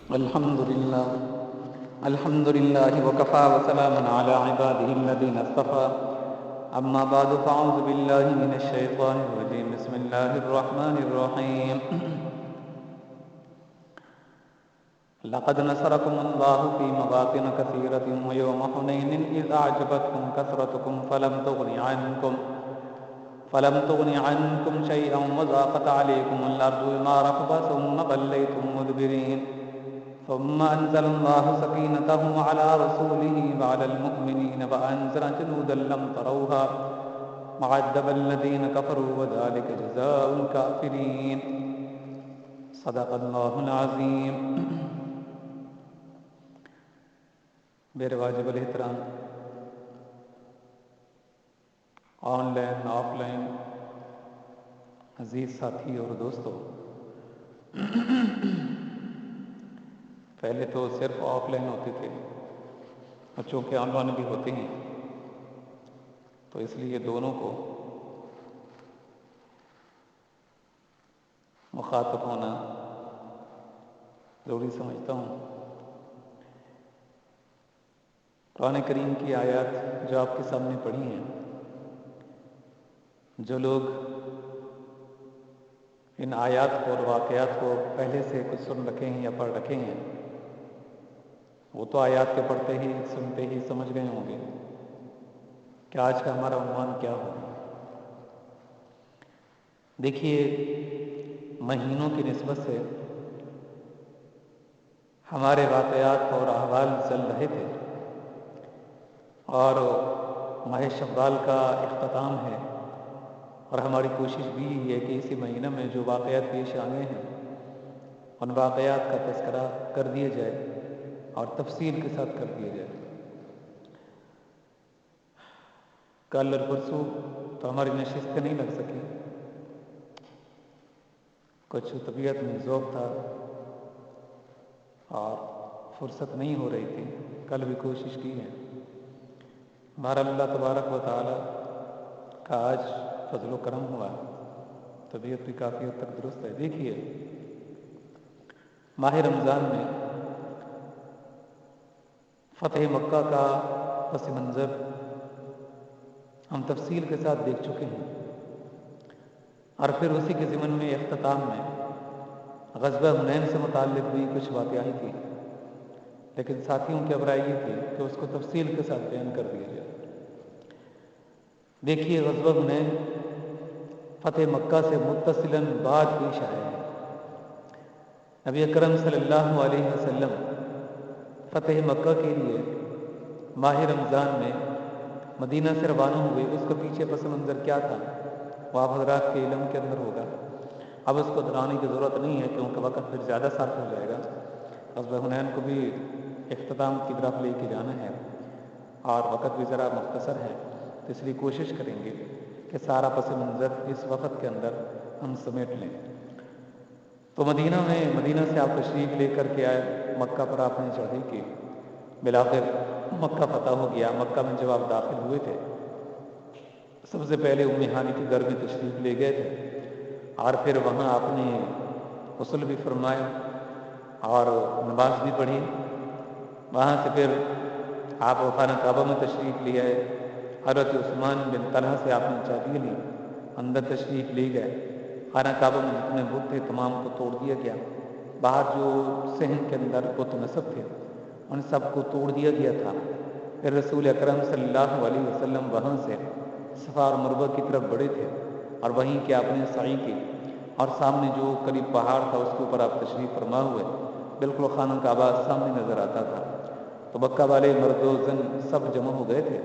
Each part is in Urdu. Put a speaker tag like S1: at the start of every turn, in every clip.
S1: الحمد لله وكفى وسلام على عباده الذين اصطفى أما بعد فأعوذ بالله من الشيطان الرجيم بسم الله الرحمن الرحيم لقد نصركم الله في مواطن كثيرة ويوم حنين إذ أعجبتكم كثرتكم فلم تغن عنكم شيئا وضاقت عليكم الأرض بما رحبت ثم وليتم مدبرين ثم أنزل الله سكينته على رسوله وعلى المؤمنين وأنزل جنودا لم تروها وعذب الذين كفروا وذلك جزاء الكافرين صدق الله العظيم. میرے واجب الاحترام آن لائن آف لائن عزیز ساتھی اور دوستو، پہلے تو صرف آف لائن ہوتے تھے اور چونکہ آن لائن بھی ہوتے ہیں تو اس لیے دونوں کو مخاطب ہونا ضروری سمجھتا ہوں. قرآن کریم کی آیات جو آپ کے سامنے پڑھی ہیں، جو لوگ ان آیات کو اور واقعات کو پہلے سے کچھ سن رکھے ہیں یا پڑھ رکھے ہیں، وہ تو آیات کے پڑھتے ہی سنتے ہی سمجھ گئے ہوں گے کہ آج کا ہمارا عنوان کیا ہوگا. دیکھیے، مہینوں کی نسبت سے ہمارے واقعات اور احوال چل رہے تھے اور ماہ شوال کا اختتام ہے، اور ہماری کوشش بھی یہی ہے کہ اسی مہینہ میں جو واقعات پیش آئے ہیں ان واقعات کا تذکرہ کر دیا جائے اور تفصیل کے ساتھ کر دیا جائے. کل اور پرسوں تو ہماری نشستیں نہیں لگ سکی، کچھ طبیعت میں ذوق تھا اور فرصت نہیں ہو رہی تھی. کل بھی کوشش کی ہے. بہرحال اللہ تبارک و تعالی کا آج فضل و کرم ہوا، طبیعت بھی کافی حد تک درست ہے. دیکھیے، ماہ رمضان میں فتح مکہ کا پس منظر ہم تفصیل کے ساتھ دیکھ چکے ہیں، اور پھر اسی کے ضمن میں اختتام میں غزوہ حنین سے متعلق بھی کچھ واقعات تھی، لیکن ساتھیوں کی ابرائی یہ تھی کہ اس کو تفصیل کے ساتھ بیان کر دیا جائے. دیکھیے، غزوہ حنین فتح مکہ سے متصلاً بعد پیش آیا ہے. نبی اکرم صلی اللہ علیہ وسلم فتح مکہ کے لیے ماہ رمضان میں مدینہ سے روانہ ہوئے. اس کے پیچھے پس منظر کیا تھا وہ آپ حضرات کے علم کے اندر ہوگا. اب اس کو دہرانے کی ضرورت نہیں ہے کیونکہ وقت پھر زیادہ صرف ہو جائے گا. غزوہ حنین کو بھی اختتام کی طرف لے کے جانا ہے اور وقت بھی ذرا مختصر ہے، تو اس لیے کوشش کریں گے کہ سارا پس منظر اس وقت کے اندر ہم سمیٹ لیں. تو مدینہ سے آپ تشریف لے کر کے آئے. مکہ پر آپ نے چڑھائی کی. بالآخر مکہ فتح ہو گیا. مکہ میں جب آپ داخل ہوئے تھے، سب سے پہلے ام ہانی کے گھر میں تشریف لے گئے تھے، اور پھر وہاں آپ نے غسل بھی فرمائے اور نماز بھی پڑھی. وہاں سے پھر آپ خانہ کعبہ میں تشریف لے آئے. حضرت عثمان بن طلحہ سے آپ نے چابی لی، اندر تشریف لے گئے. خانہ کعبہ میں جتنے بت تھے تمام کو توڑ دیا گیا. باہر جو صحن کے اندر بت نصب تھے ان سب کو توڑ دیا گیا تھا. پھر رسول اکرم صلی اللہ علیہ وسلم وہاں سے صفا اور مروہ کی طرف بڑھے تھے اور وہیں کے آپ نے سعی کی، اور سامنے جو قریب پہاڑ تھا اس کے اوپر آپ تشریف فرما ہوئے. بالکل خانہ کعبہ سامنے نظر آتا تھا. تو مکہ والے مرد و زن سب جمع ہو گئے تھے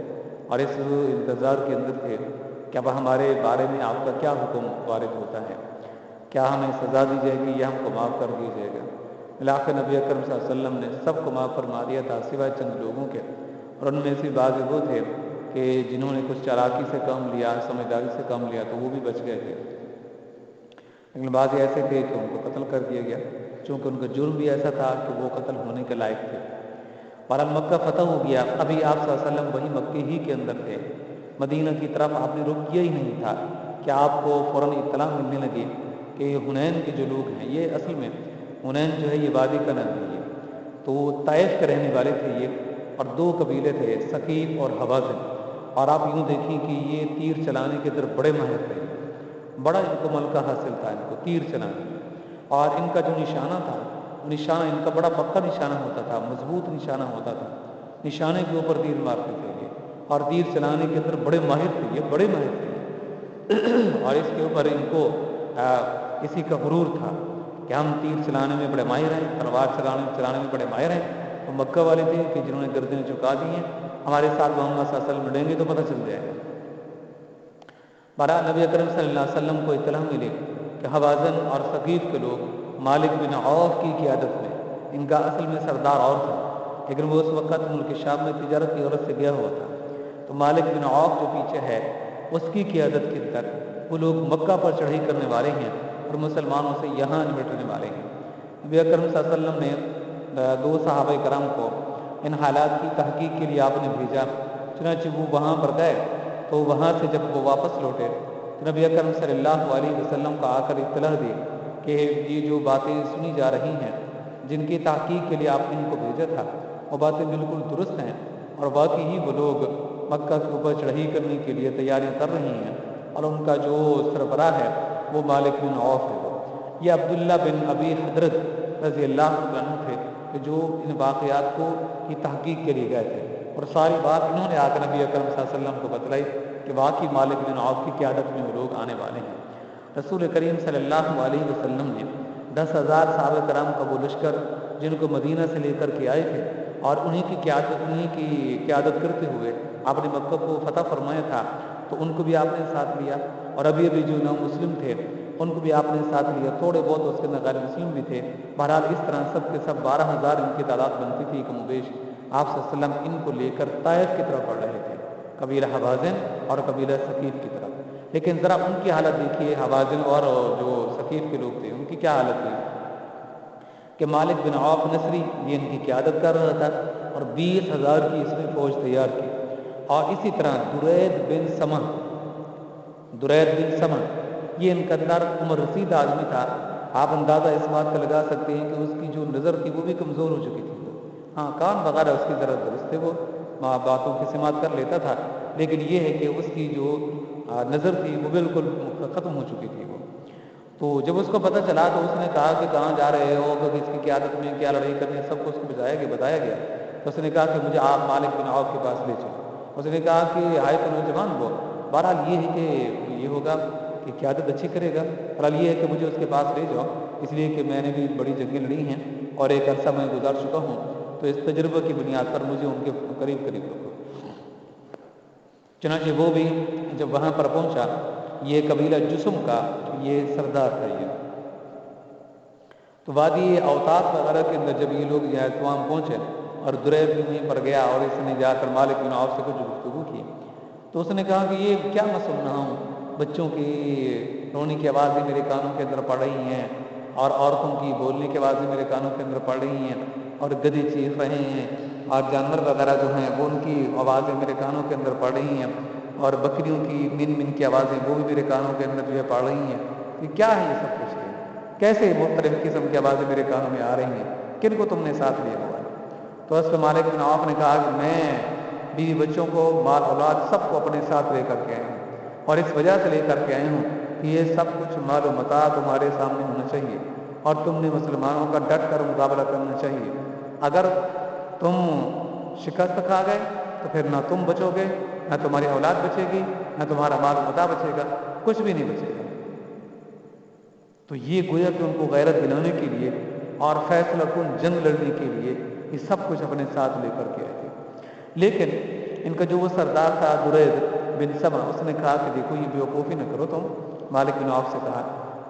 S1: اور اس انتظار کے اندر تھے کہ اب ہمارے بارے میں آپ کا کیا حکم وارد ہوتا ہے، کیا ہمیں سزا دی جائے گی یا ہم کو معاف کر دیا جائے گا. علاقہ نبی اکرم صلی اللہ علیہ وسلم نے سب کو معاف فرما دیا تھا سوائے چند لوگوں کے، اور ان میں سے بعض وہ تھے کہ جنہوں نے کچھ چالاکی سے کام لیا، سمجھداری سے کام لیا، تو وہ بھی بچ گئے تھے. لیکن بعض ایسے تھے کہ ان کو قتل کر دیا گیا، چونکہ ان کا جرم بھی ایسا تھا کہ وہ قتل ہونے کے لائق تھے. بہرحال مکہ فتح ہو گیا. ابھی آپ صلی اللہ علیہ وسلم وہی مکے ہی کے اندر تھے. مدینہ کی طرف آپ نے رخ کیا ہی نہیں تھا کہ آپ کو فوراً اطلاع ملنے لگی کہ حنین کے جو لوگ ہیں، یہ اصل میں حنین جو ہے یہ وادی کا نام ہے. تو طائف کے رہنے والے تھے یہ، اور 2 قبیلے تھے، ثقیف اور حوازن۔ اور آپ یوں دیکھیں کہ یہ تیر چلانے کے اندر بڑے ماہر تھے، بڑا ان کو ملکہ حاصل تھا ان کو تیر چلانے میں۔ اور ان کا جو نشانہ تھا، نشانہ ان کا بڑا پکا نشانہ ہوتا تھا، مضبوط نشانہ ہوتا تھا، نشانے کے اوپر تیر مارتے تھے یہ، اور تیر چلانے کے اندر بڑے ماہر تھے یہ، بڑے ماہر تھے یہ۔ اور اس کے اوپر ان کو اسی کا غرور تھا کہ ہم تیر چلانے میں بڑے ماہر ہیں، تلوار چلانے میں بڑے ماہر ہیں۔ تو مکہ والے تھے کہ جنہوں نے گردنیں جھکا دی ہیں، ہمارے ساتھ محمد صلی اللہ علیہ وسلم لڑیں گے تو پتہ چل جائے گا۔ بہرحال نبی اکرم صلی اللہ علیہ وسلم کو اطلاع ملی کہ حوازن اور ثقیف کے لوگ مالک بن عوف کی قیادت میں، ان کا اصل میں سردار اور تھا، لیکن وہ اس وقت ملک شام میں تجارت کی غرض سے گیا ہوا تھا، تو مالک بن عوف جو پیچھے ہے اس کی قیادت کے اندر وہ لوگ مکہ پر چڑھائی کرنے والے ہیں اور مسلمانوں سے یہاں نمٹنے والے ہیں۔ نبی اکرم صلی اللہ علیہ وسلم نے 2 صحابہ کرام کو ان حالات کی تحقیق کے لیے آپ نے بھیجا، چنانچہ وہ وہاں پر گئے، تو وہاں سے جب وہ واپس لوٹے تو نبی اکرم صلی اللہ علیہ وسلم کا آ کر اطلاع دی کہ یہ جو باتیں سنی جا رہی ہیں، جن کی تحقیق کے لیے آپ نے ان کو بھیجا تھا، وہ باتیں بالکل درست ہیں، اور واقعی ہی وہ لوگ مکہ کے اوپر چڑھائی کرنے کے لیے تیاریاں کر رہی ہیں، اور ان کا جو سربراہ ہے وہ مالک بن عوف ہے۔ یہ عبداللہ بن ابی حضرت رضی اللہ عنہ تھے کہ جو ان واقعات کی تحقیق کے لیے گئے تھے، اور ساری بات انہوں نے آ کر نبی اکرم صلی اللہ علیہ وسلم کو بتلائی کہ واقعی مالک بن عوف کی قیادت میں وہ لوگ آنے والے ہیں۔ رسول کریم صلی اللہ علیہ وسلم نے 10,000 صحابہ کرام کا وہ لشکر جن کو مدینہ سے لے کر کے آئے تھے، اور انہی کی قیادت کرتے ہوئے آپ نے مکہ کو فتح فرمایا تھا، تو ان کو بھی آپ نے ساتھ لیا، اور ابھی جو نو مسلم تھے ان کو بھی آپ نے ساتھ لیا، تھوڑے بہت اس کے اندر غیر مسلم بھی تھے۔ بہرحال اس طرح سب کے سب 12,000 ان کی تعداد بنتی تھی کم و بیش۔ آپ صلی اللہ علیہ وسلم ان کو لے کر طائف کی طرف بڑھ رہے تھے، قبیلہ حوازن اور قبیلہ ثقیف کی طرف۔ لیکن ذرا ان کی حالت دیکھیے، حوازن اور جو ثقیف کے لوگ تھے ان کی کیا حالت تھی کہ مالک بن عوف نصری یہ ان کی قیادت کر رہا تھا، اور 20,000 کی اس نے فوج تیار کی، اور اسی طرح درید بن سمع یہ ان کا اندر عمر رسید آدمی تھا۔ آپ اندازہ اس بات کا لگا سکتے ہیں کہ اس کی جو نظر تھی وہ بھی کمزور ہو چکی تھی، ہاں کان وغیرہ اس کی ذرا درست تھے، وہ باتوں کی سماعت کر لیتا تھا، لیکن یہ ہے کہ اس کی جو نظر تھی وہ بالکل ختم ہو چکی تھی وہ۔ تو جب اس کو پتہ چلا تو اس نے کہا کہ کہاں جا رہے ہو، کہ اس کی قیادت میں کیا لڑائی کرنی ہے، سب کو اس کو بتایا گیا۔ تو اس نے کہا کہ مجھے آپ مالک بن عوف کے پاس لے چلو۔ اس نے کہا کہ ہائے تو نوجوان وہ، بہرحال یہ ہے کہ یہ ہوگا کہ قیادت اچھی کرے گا، بہرحال یہ ہے کہ مجھے اس کے پاس لے جاؤ، اس لیے کہ میں نے بھی بڑی جنگیں لڑی ہیں اور ایک عرصہ میں گزار چکا ہوں، تو اس تجربے کی بنیاد پر مجھے ان کے قریب رکھو۔ چنانچہ وہ بھی جب وہاں پر پہنچا، یہ قبیلہ جسم کا یہ سردار تھا یہ، تو وادی اوتاد وغیرہ کے اندر جب یہ لوگ تمام پہنچے، اور دریب بھی وہیں پر گیا، اور اس نے جا کر مالک بن عوف سے کچھ گفتگو کی، تو اس نے کہا کہ یہ کیا میں سن رہا ہوں، بچوں کی رونے کی آوازیں میرے کانوں کے اندر پڑ رہی ہیں، اور عورتوں کی بولنے کی آوازیں میرے کانوں کے اندر پڑ رہی ہیں، اور گدھے چیخ رہے ہیں، اور جانور وغیرہ جو ہیں وہ ان کی آوازیں میرے کانوں کے اندر پڑ رہی ہیں، اور بکریوں کی من کی آوازیں وہ بھی میرے کانوں کے اندر جو ہے پڑ رہی ہیں، کہ کیا ہے یہ سب کچھ ہے، کیسے مختلف قسم کی آوازیں میرے کانوں میں آ رہی ہیں، کن کو تم نے ساتھ لیا ہوا ہے؟ تو اس پہ مالک بن عوف نے کہا کہ میں بیوی بچوں کو، مال اولاد سب کو اپنے ساتھ لے کر کے آئے ہوں، اور اس وجہ سے لے کر کے آئے ہوں کہ یہ سب کچھ مال و متاع تمہارے سامنے ہونا چاہیے، اور تم نے مسلمانوں کا ڈٹ کر مقابلہ کرنا چاہیے۔ اگر تم شکست کھا گئے تو پھر نہ تم بچو گے، نہ تمہاری اولاد بچے گی، نہ تمہارا مال و متاع بچے گا، کچھ بھی نہیں بچے گا۔ تو یہ گویا کہ ان کو غیرت دلانے کے لیے اور فیصلہ کن جنگ لڑنے کے لیے یہ سب کچھ اپنے ساتھ لے کر کے آئے تھے۔ لیکن ان کا جو وہ سردار تھا درید بن سمع، اس نے کہا کہ دیکھو یہ بیوقوفی نہ کرو تم۔ مالک بن عوف سے کہا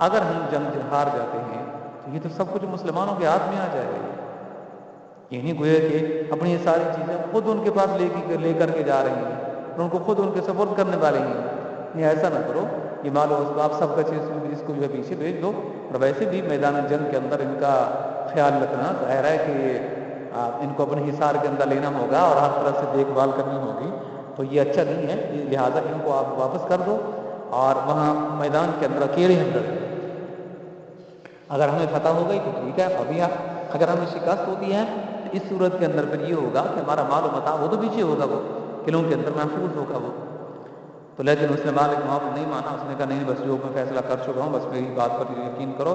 S1: اگر ہم جنگ ہار جاتے ہیں تو یہ تو سب کچھ مسلمانوں کے ہاتھ میں آ جائے گا، یعنی گویا کہ اپنی یہ ساری چیزیں خود ان کے پاس لے کر کے جا رہی ہیں، اور ان کو خود ان کے سپورٹ کرنے والے ہیں، یہ ایسا نہ کرو، یہ مال و اسباب سب کا چیز اس کو جو ہے پیچھے بھیج دو، اور ویسے بھی میدان جنگ کے اندر ان کا خیال رکھنا ظاہر ہے کہ ان کو اپنے حصار کے اندر لینا ہوگا اور ہر طرح سے دیکھ بھال کرنی ہوگی، تو یہ اچھا نہیں ہے، لہٰذا ان کو آپ واپس کر دو، اور وہاں میدان کے اندر اکیلے ہم لڑیں، اگر ہمیں فتح ہو گئی تو ٹھیک ہے، ابھی اگر ہمیں شکست ہوتی ہے اس صورت کے اندر پھر یہ ہوگا کہ ہمارا مال و متاع وہ تو پیچھے ہوگا، وہ قلعوں کے اندر محفوظ ہوگا وہ. تو لیکن اس نے مالک معاف نہیں مانا. اس نے کہا نہیں بس جو میں فیصلہ کر چکا ہوں بس میری بات پر یقین کرو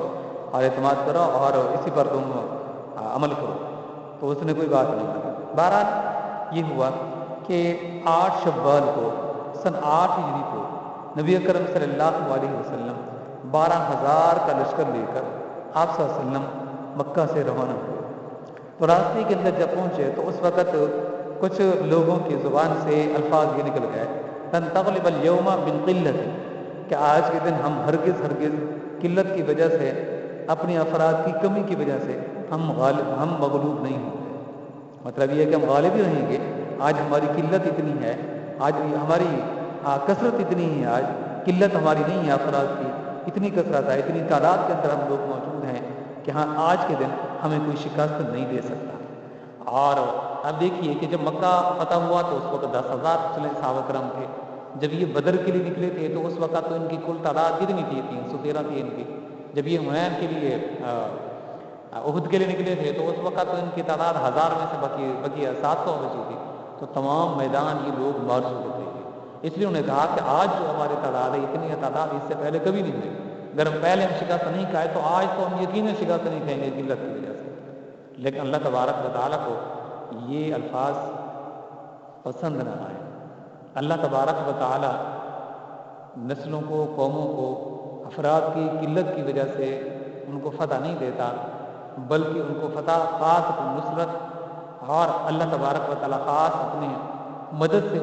S1: اور اعتماد کرو اور اسی پر تم عمل کرو. تو اس نے کوئی بات نہیں کی. بہرحال یہ ہوا کہ 8 شوال کو سن 8 ہجری کو نبی اکرم صلی اللہ علیہ وسلم 12,000 کا لشکر لے کر آپ صلی اللہ علیہ وسلم مکہ سے روانہ ہوئے. تو راستے کے اندر جب پہنچے تو اس وقت کچھ لوگوں کی زبان سے الفاظ یہ نکل گئے لن تغلب اليوم بالقلت، کہ آج کے دن ہم ہرگز قلت کی وجہ سے، اپنی افراد کی کمی کی وجہ سے ہم مغلوب نہیں ہوں گے. مطلب یہ ہے کہ ہم غالب ہی رہیں گے. آج ہماری قلت اتنی ہے، آج ہماری کثرت اتنی ہے، آج قلت ہماری نہیں ہے افراد کی، اتنی کثرت ہے، اتنی تعداد کے اندر ہم لوگ موجود ہیں کہ ہاں آج کے دن ہمیں کوئی شکست نہیں دے سکتا. اور اب دیکھیے کہ جب مکہ فتح ہوا تو اس وقت 10,000 صحابہ کرام تھے. جب یہ بدر کے لیے نکلے تھے تو اس وقت تو ان کی کل تعداد کتنی تھی؟ 313 تھی ان کی. جب یہ حنین کے لیے احد کے لیے نکلے تھے تو اس وقت تو ان کی تعداد 1000 میں سے بقیہ 700 بچی تھی. تو تمام میدان یہ لوگ مار چکے تھے. اس لیے انہوں نے کہا کہ آج جو ہماری تعداد ہے اتنی تعداد اس سے پہلے کبھی نہیں ہوئی. اگر ہم پہلے ہم شکست نہیں کھائے تو آج تو ہم یقیناً شکست نہیں کھائیں گے قلت کی وجہ سے. لیکن اللہ تبارک و تعالیٰ کو یہ الفاظ پسند نہ آئے. اللہ تبارک و تعالیٰ نسلوں کو، قوموں کو افراد کی قلت کی وجہ سے ان کو فتح نہیں دیتا، بلکہ ان کو فتح خاص اپنی نصرت اور اللہ تبارک و تعالیٰ خاص اپنے مدد سے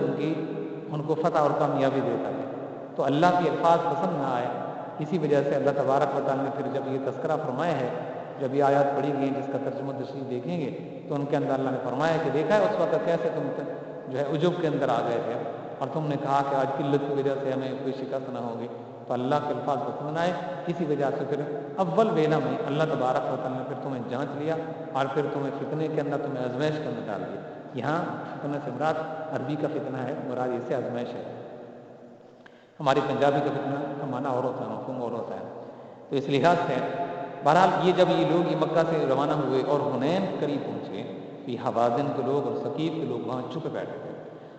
S1: ان کو فتح اور کامیابی دیتا ہے. تو اللہ کے الفاظ پسند نہ آئے، اسی وجہ سے اللہ تبارک و تعالیٰ نے پھر جب یہ تذکرہ فرمایا ہے، جب یہ آیات پڑھی گئی جس کا ترجمہ تشریح دیکھیں گے تو ان کے اندر اللہ نے فرمایا کہ دیکھا ہے اس وقت کیسے تم جو ہے عجب کے اندر آ گئے تھے اور تم نے کہا کہ آج قلت کی وجہ سے ہمیں کوئی شکست نہ ہوگی. تو اللہ کے الفاظ پسند آئے، اسی وجہ سے پھر اول ویلا میں اللہ تبارک و تعالیٰ نے پھر تمہیں جانچ لیا اور پھر تمہیں فتنے کے اندر تمہیں آزمائش کے اندر ڈال دیا. یہاں فتنہ سے مراد عربی کا فتنہ ہے، مراد اس سے آزمائش ہے. ہماری پنجابی کا فتنہ کا معنی اور ہوتا ہے، مفہوم اور ہوتا ہے. تو اس لحاظ سے بہرحال یہ جب یہ لوگ یہ مکہ سے روانہ ہوئے اور حنین قریب پہنچے، یہ حوازن کے لوگ اور ثقیف کے لوگ وہاں چھپے بیٹھے تھے.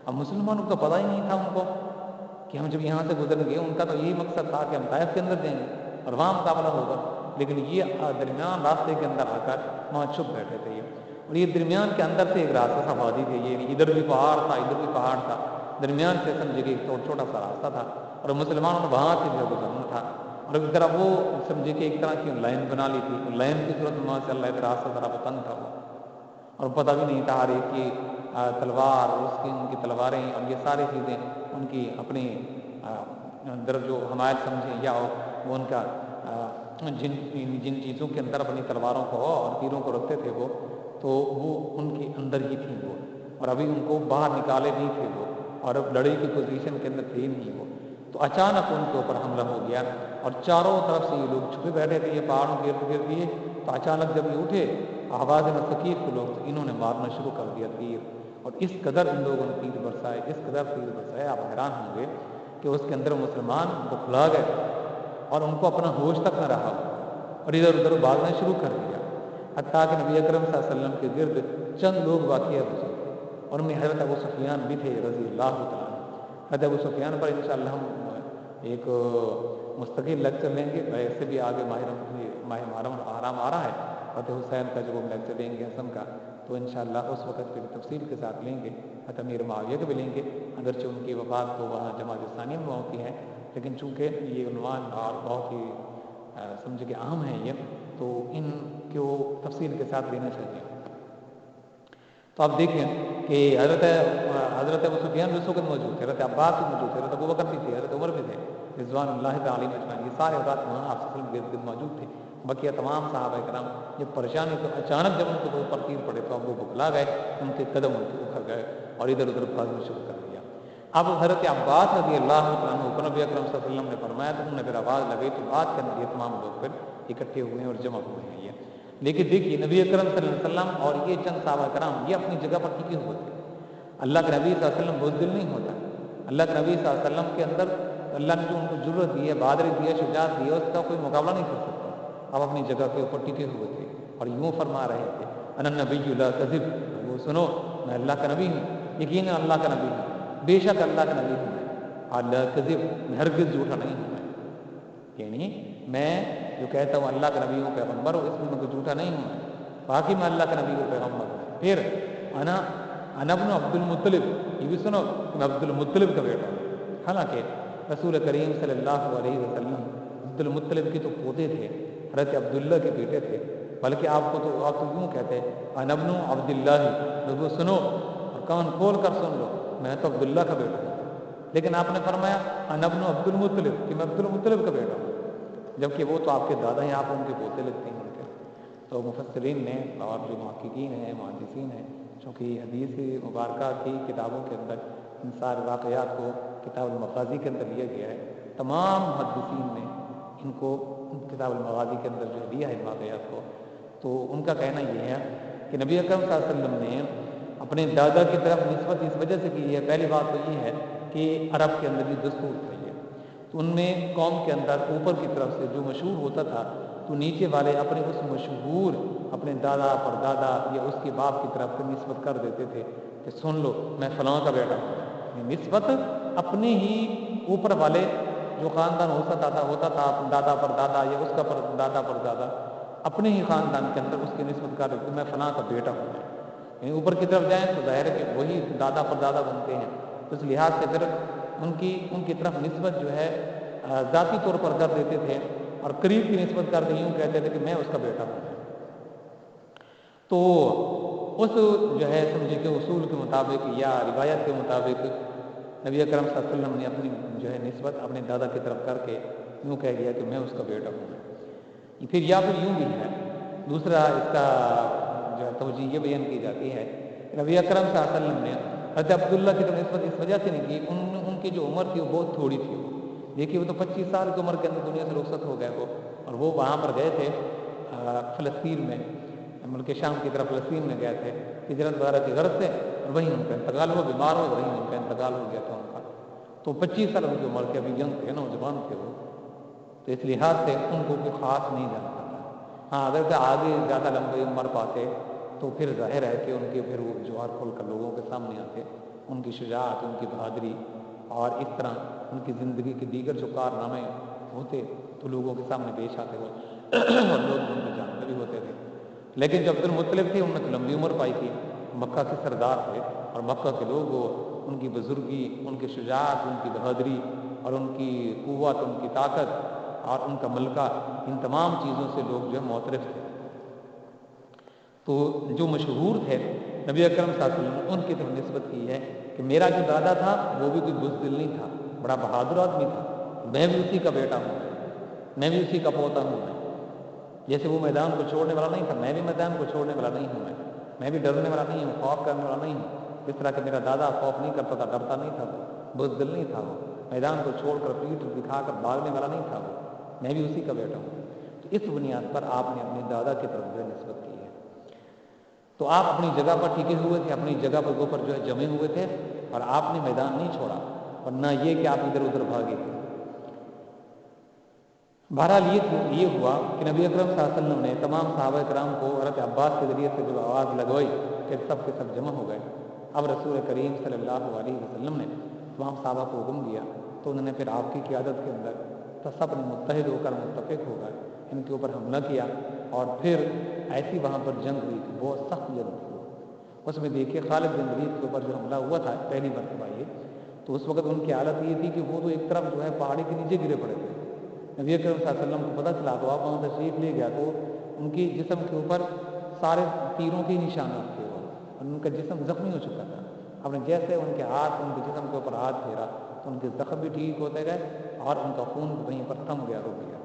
S1: اب مسلمانوں کو پتہ ہی نہیں تھا ان کو کہ ہم جب یہاں سے گزر گئے، ان کا تو یہی مقصد تھا کہ ہم طائف کے اندر جائیں گے اور وہاں مقابلہ ہوگا. لیکن یہ درمیان راستے کے اندر آ کر وہاں چھپ بیٹھے تھے. اور یہ درمیان کے اندر سے ایک راستہ سا وادی تھے، یہ ادھر بھی پہاڑ تھا ادھر بھی پہاڑ تھا، درمیان سے سمجھے کہ ایک چھوٹا سا راستہ تھا اور مسلمانوں نے وہاں سے جو گزرنا تھا. اور ایک طرح وہ سمجھے کہ ایک طرح کی لائن بنا لی تھی. لائن کی صورت میں ماشاء اللہ ایک راستہ ذرا تنگ تھا وہ، اور پتہ بھی نہیں تھا ہر ایک کی تلوار، اس کی ان کی تلواریں اور یہ ساری چیزیں ان کی اپنی اندر جو حمایت سمجھیں یا وہ ان کا جن چیزوں کے اندر اپنی تلواروں کو اور تیروں کو رکھتے تھے وہ تو وہ ان کے اندر ہی تھیں وہ، اور ابھی ان کو باہر نکالے نہیں تھے وہ، اور اب لڑائی کی پوزیشن کے اندر تھے نہیں وہ. تو اچانک ان کے اوپر حملہ ہو گیا اور چاروں طرف سے یہ لوگ چھپے بیٹھے تھے، یہ پہاڑوں کے ارد گرد یہ. تو اچانک جب یہ اٹھے آواز میں ثقیف کے لوگ انہوں نے مارنا شروع کر دیا تیر، اور اس قدر ان لوگوں نے تیر برسائے، اس قدر تیر برسائے آپ حیران ہوں گے کہ اس کے اندر مسلمان بکھلا گئے اور ان کو اپنا ہوش تک نہ رہا اور ادھر ادھر بھاگنا شروع کر دیا. حتیٰ کہ نبی اکرم صلی اللہ علیہ وسلم کے گرد چند لوگ واقعہ بچے اور ان میں حضرت ابو سفیان بھی تھے رضی اللہ تعالیٰ. حضرت ابو سفیان پر انشاءاللہ ہم ایک مستقل لیکچر لیں گے. ایسے بھی آگے ماہ محرم آرام آ رہا ہے، فتح حسین کا جو ہم لیکچر لیں گے حسن کا، تو انشاءاللہ اس وقت پھر تفصیل کے ساتھ لیں گے. فتح امیر معاویہ کے بھی لیں گے، اگرچہ ان کی وفات تو وہاں جماعت ثانیہ میں ہوتی ہے، لیکن چونکہ یہ عنوان اور بہت ہی سمجھے کہ اہم ہے یہ، تو ان کو تفصیل کے ساتھ لینا چاہیے. تو آپ دیکھیں کہ حضرت ابو سفیان بھی اس وقت موجود تھے، حضرت عباس بھی موجود تھے، حضرت ابوبکر بھی تھے، حضرت عمر بھی تھے رضوان اللہ تعالی اجمعین. یہ سارے حضرات وہاں آپ سے گرد موجود تھے. بقیہ تمام صحابہ کرام جب پریشانی تو اچانک جب ان کے اوپر تیر پڑے تو اب وہ بکھلا گئے، ان کے قدم ان کے اکھڑ گئے اور ادھر ادھر بھاگنا شروع کر دیا. اب حضرت عباس رضی اللہ عنہ کو نبی اکرم صلی اللہ علیہ وسلم نے فرمایا تو انہوں نے پھر آواز لگائی تو بات کے اندر یہ تمام لوگ پھر اکٹھے ہوئے ہیں اور جمع ہوئے ہیں. یہ لیکن دیکھیے نبی اکرم صلی اللہ علیہ وسلم اور یہ چند صحابہ کرام یہ اپنی جگہ پر ٹکے ہوئے تھے. اللہ کے نبی صلی اللہ علیہ وسلم بزدل نہیں ہوتا. اللہ کے نبی صلی اللہ علیہ وسلم کے اندر اللہ نے جو ان کو جرأت دی ہے، بہادری دی ہے، شجاعت دی ہے، اس کا کوئی مقابلہ نہیں کر سکتا. اب اپنی جگہ کے اوپر ٹکے ہوئے تھے اور یوں فرما رہے تھے انا نبی لا کذب، وہ سنو میں اللہ کا نبی ہوں، یقین اللہ کا نبی ہوں، بے شک اللہ کا نبی ہوں میں، لا کذب میں ہرگز جھوٹا نہیں ہوں میں، یعنی میں جو کہتا ہوں اللہ کا نبی ہوں پیغمبر ہوں، اس میں کوئی جھوٹا نہیں ہوں میں، باقی میں اللہ کا نبی ہوں پیغمبر ہوں۔ پھر انا ابن عبد المطلب، یہ بھی سنو میں عبد المطلب کا بیٹا ہوں، حالانکہ رسول کریم صلی اللہ علیہ وسلم عبد المطلب کے تو پوتے تھے، حضرت عبداللہ کے بیٹے تھے، بلکہ آپ تو یوں کہتے انا ابن عبداللہ، لوگوں سنو اور کان کھول کر سن لو، میں تو عبداللہ کا بیٹا ہوں، لیکن آپ نے فرمایا انا ابن عبد المطلب کہ میں عبد المطلب کا بیٹا ہوں، جبکہ وہ تو آپ کے دادا ہیں، آپ ان کے پوتے لگتے ہیں ان کے۔ تو مفسرین نے اور جو محققین ہیں محدثین ہیں، چونکہ حدیث مبارکہ کی کتابوں کے اندر ان سارے واقعات کو کتاب المغازی کے اندر لیا گیا ہے، تمام محدثین نے ان کو کتاب المغازی کے اندر جو دیا ہے ان واقعات کو، تو ان کا کہنا یہ ہے کہ نبی اکرم صلی اللہ علیہ وسلم نے اپنے دادا کی طرف نسبت اس وجہ سے کی ہے، پہلی بات تو یہ ہے کہ عرب کے اندر یہ دستور تھا یہ، تو ان میں قوم کے اندر اوپر کی طرف سے جو مشہور ہوتا تھا تو نیچے والے اپنے اس مشہور اپنے دادا پر دادا یا اس کے باپ کی طرف سے نسبت کر دیتے تھے کہ سن لو میں فلاں کا بیٹا ہوں، یعنی نسبت اپنے ہی اوپر والے جو خاندان ہوتا تھا دادا پر دادا یا اس کا پر دادا پر دادا، اپنے ہی خاندان کے اندر اس کی نسبت کر دیتے میں فلاں کا بیٹا ہوں، یعنی اوپر کی طرف جائیں تو ظاہر ہے کہ وہی دادا پر دادا بنتے ہیں، تو اس لحاظ سے پھر ان کی طرف نسبت جو ہے ذاتی طور پر کر دیتے تھے، اور قریب کی نسبت کر کے یوں کہتے تھے کہ میں اس کا بیٹا ہوں۔ تو اس جو ہے سمجھے کہ اصول کے مطابق یا روایت کے مطابق نبی اکرم صلی اللہ علیہ وسلم نے اپنی جو ہے نسبت اپنے دادا کی طرف کر کے یوں کہہ دیا کہ میں اس کا بیٹا ہوں۔ پھر یا پھر یوں بھی ہے، دوسرا اس کا جو ہے توجیہ یہ بیان کی جاتی ہے کہ نبی اکرم صلی اللہ علیہ وسلم نے حضرت عبداللہ کی طرف نسبت اس وجہ سے نہیں کی، ان کی جو عمر تھی وہ بہت تھوڑی تھی، دیکھیے وہ تو 25 سال کی عمر کے اندر دنیا سے رخصت ہو گئے وہ، اور وہ وہاں پر گئے تھے فلسطین میں، ملک شام کی طرف فلسطین میں گئے تھے ہجرت وغیرہ کی غرض سے، اور وہیں ان کا انتقال ہوا، بیمار ہو وہیں ان کا انتقال ہو گیا تھا ان کا، تو 25 سال ان کی عمر کے، ابھی ینگ تھے نوجوان تھے وہ، تو اس لحاظ سے ان کو کوئی خاص نہیں جانتا تھا۔ ہاں اگر کہ آگے زیادہ لمبی عمر پاتے تو پھر ظاہر ہے کہ ان کے پھر وہ جوہر کھول کر لوگوں کے سامنے آتے، ان کی شجاعت، ان کی بہادری، اور اس طرح ان کی زندگی کے دیگر جو کارنامے ہوتے تو لوگوں کے سامنے پیش آتے ہو اور لوگ ان کو جانتے بھی ہوتے تھے۔ لیکن جو عبد المطلب تھے انہوں نے لمبی عمر پائی تھی، مکہ کے سردار تھے، اور مکہ کے لوگ ان کی بزرگی، ان کی شجاعت، ان کی بہادری، اور ان کی قوت، ان کی طاقت، اور ان کا ملکہ، ان تمام چیزوں سے لوگ جو ہے معترف تھے۔ تو جو مشہور تھے نبی اکرم صلی اللہ علیہ وسلم نے ان کی طرف نسبت کی ہے کہ میرا جو دادا تھا وہ بھی کوئی بزدل نہیں تھا، بڑا بہادر آدمی تھا، میں بھی اسی کا بیٹا ہوں، میں بھی اسی کا پوتا ہوں، جیسے وہ میدان کو چھوڑنے والا نہیں تھا میں بھی میدان کو چھوڑنے والا نہیں ہوں، میں بھی ڈرنے والا نہیں ہوں، خوف کرنے والا نہیں ہوں، اس طرح کہ میرا دادا خوف نہیں کرتا تھا، ڈرتا نہیں تھا، وہ بزدل نہیں تھا، وہ میدان کو چھوڑ کر پیٹھ دکھا کر بھاگنے والا نہیں تھا، وہ میں بھی اسی کا بیٹا ہوں۔ تو اس بنیاد پر آپ نے اپنے دادا کی طرف جو نسبت کی ہے، تو آپ اپنی جگہ پر ٹھیکے ہوئے تھے، اپنی جگہ پر اوپر جو ہے جمے ہوئے تھے، اور آپ نے میدان نہیں چھوڑا، اور نہ یہ کہ آپ ادھر ادھر بھاگے تھے۔ بہرحال یہ ہوا کہ نبی اکرم صلی اللہ علیہ وسلم نے تمام صحابہ کرام کو حضرت عباس کے ذریعے سے جب آواز لگوائی کہ سب کے سب جمع ہو گئے، اب رسول کریم صلی اللہ علیہ وسلم نے تمام صحابہ کو حکم دیا، تو انہوں نے پھر آپ کی قیادت کے اندر تو سب نے متحد ہو کر متفق ہو کر ان کے اوپر حملہ کیا، اور پھر ایسی وہاں پر جنگ ہوئی کہ بہت سخت جنگ تھی، اس میں دیکھیے خالد بن ولید کے اوپر جو حملہ ہوا تھا پہلی مرتبہ یہ، تو اس وقت ان کی حالت یہ تھی کہ وہ تو ایک طرف جو ہے پہاڑی کے نیچے گرے پڑے تھے، نبی اکرم صلی اللہ علیہ وسلم کو پتہ چلا تو آپ وہاں تشریف لے گیا، تو ان کی جسم کے اوپر سارے تیروں کے نشانات تھے، اور ان کا جسم زخمی ہو چکا تھا، آپ نے جیسے ان کے ہاتھ ان کے جسم کے اوپر ہاتھ پھیرا تو ان کے زخم بھی ٹھیک ہوتے گئے، اور ان کا خون وہیں پر تھم گیا، رک گیا۔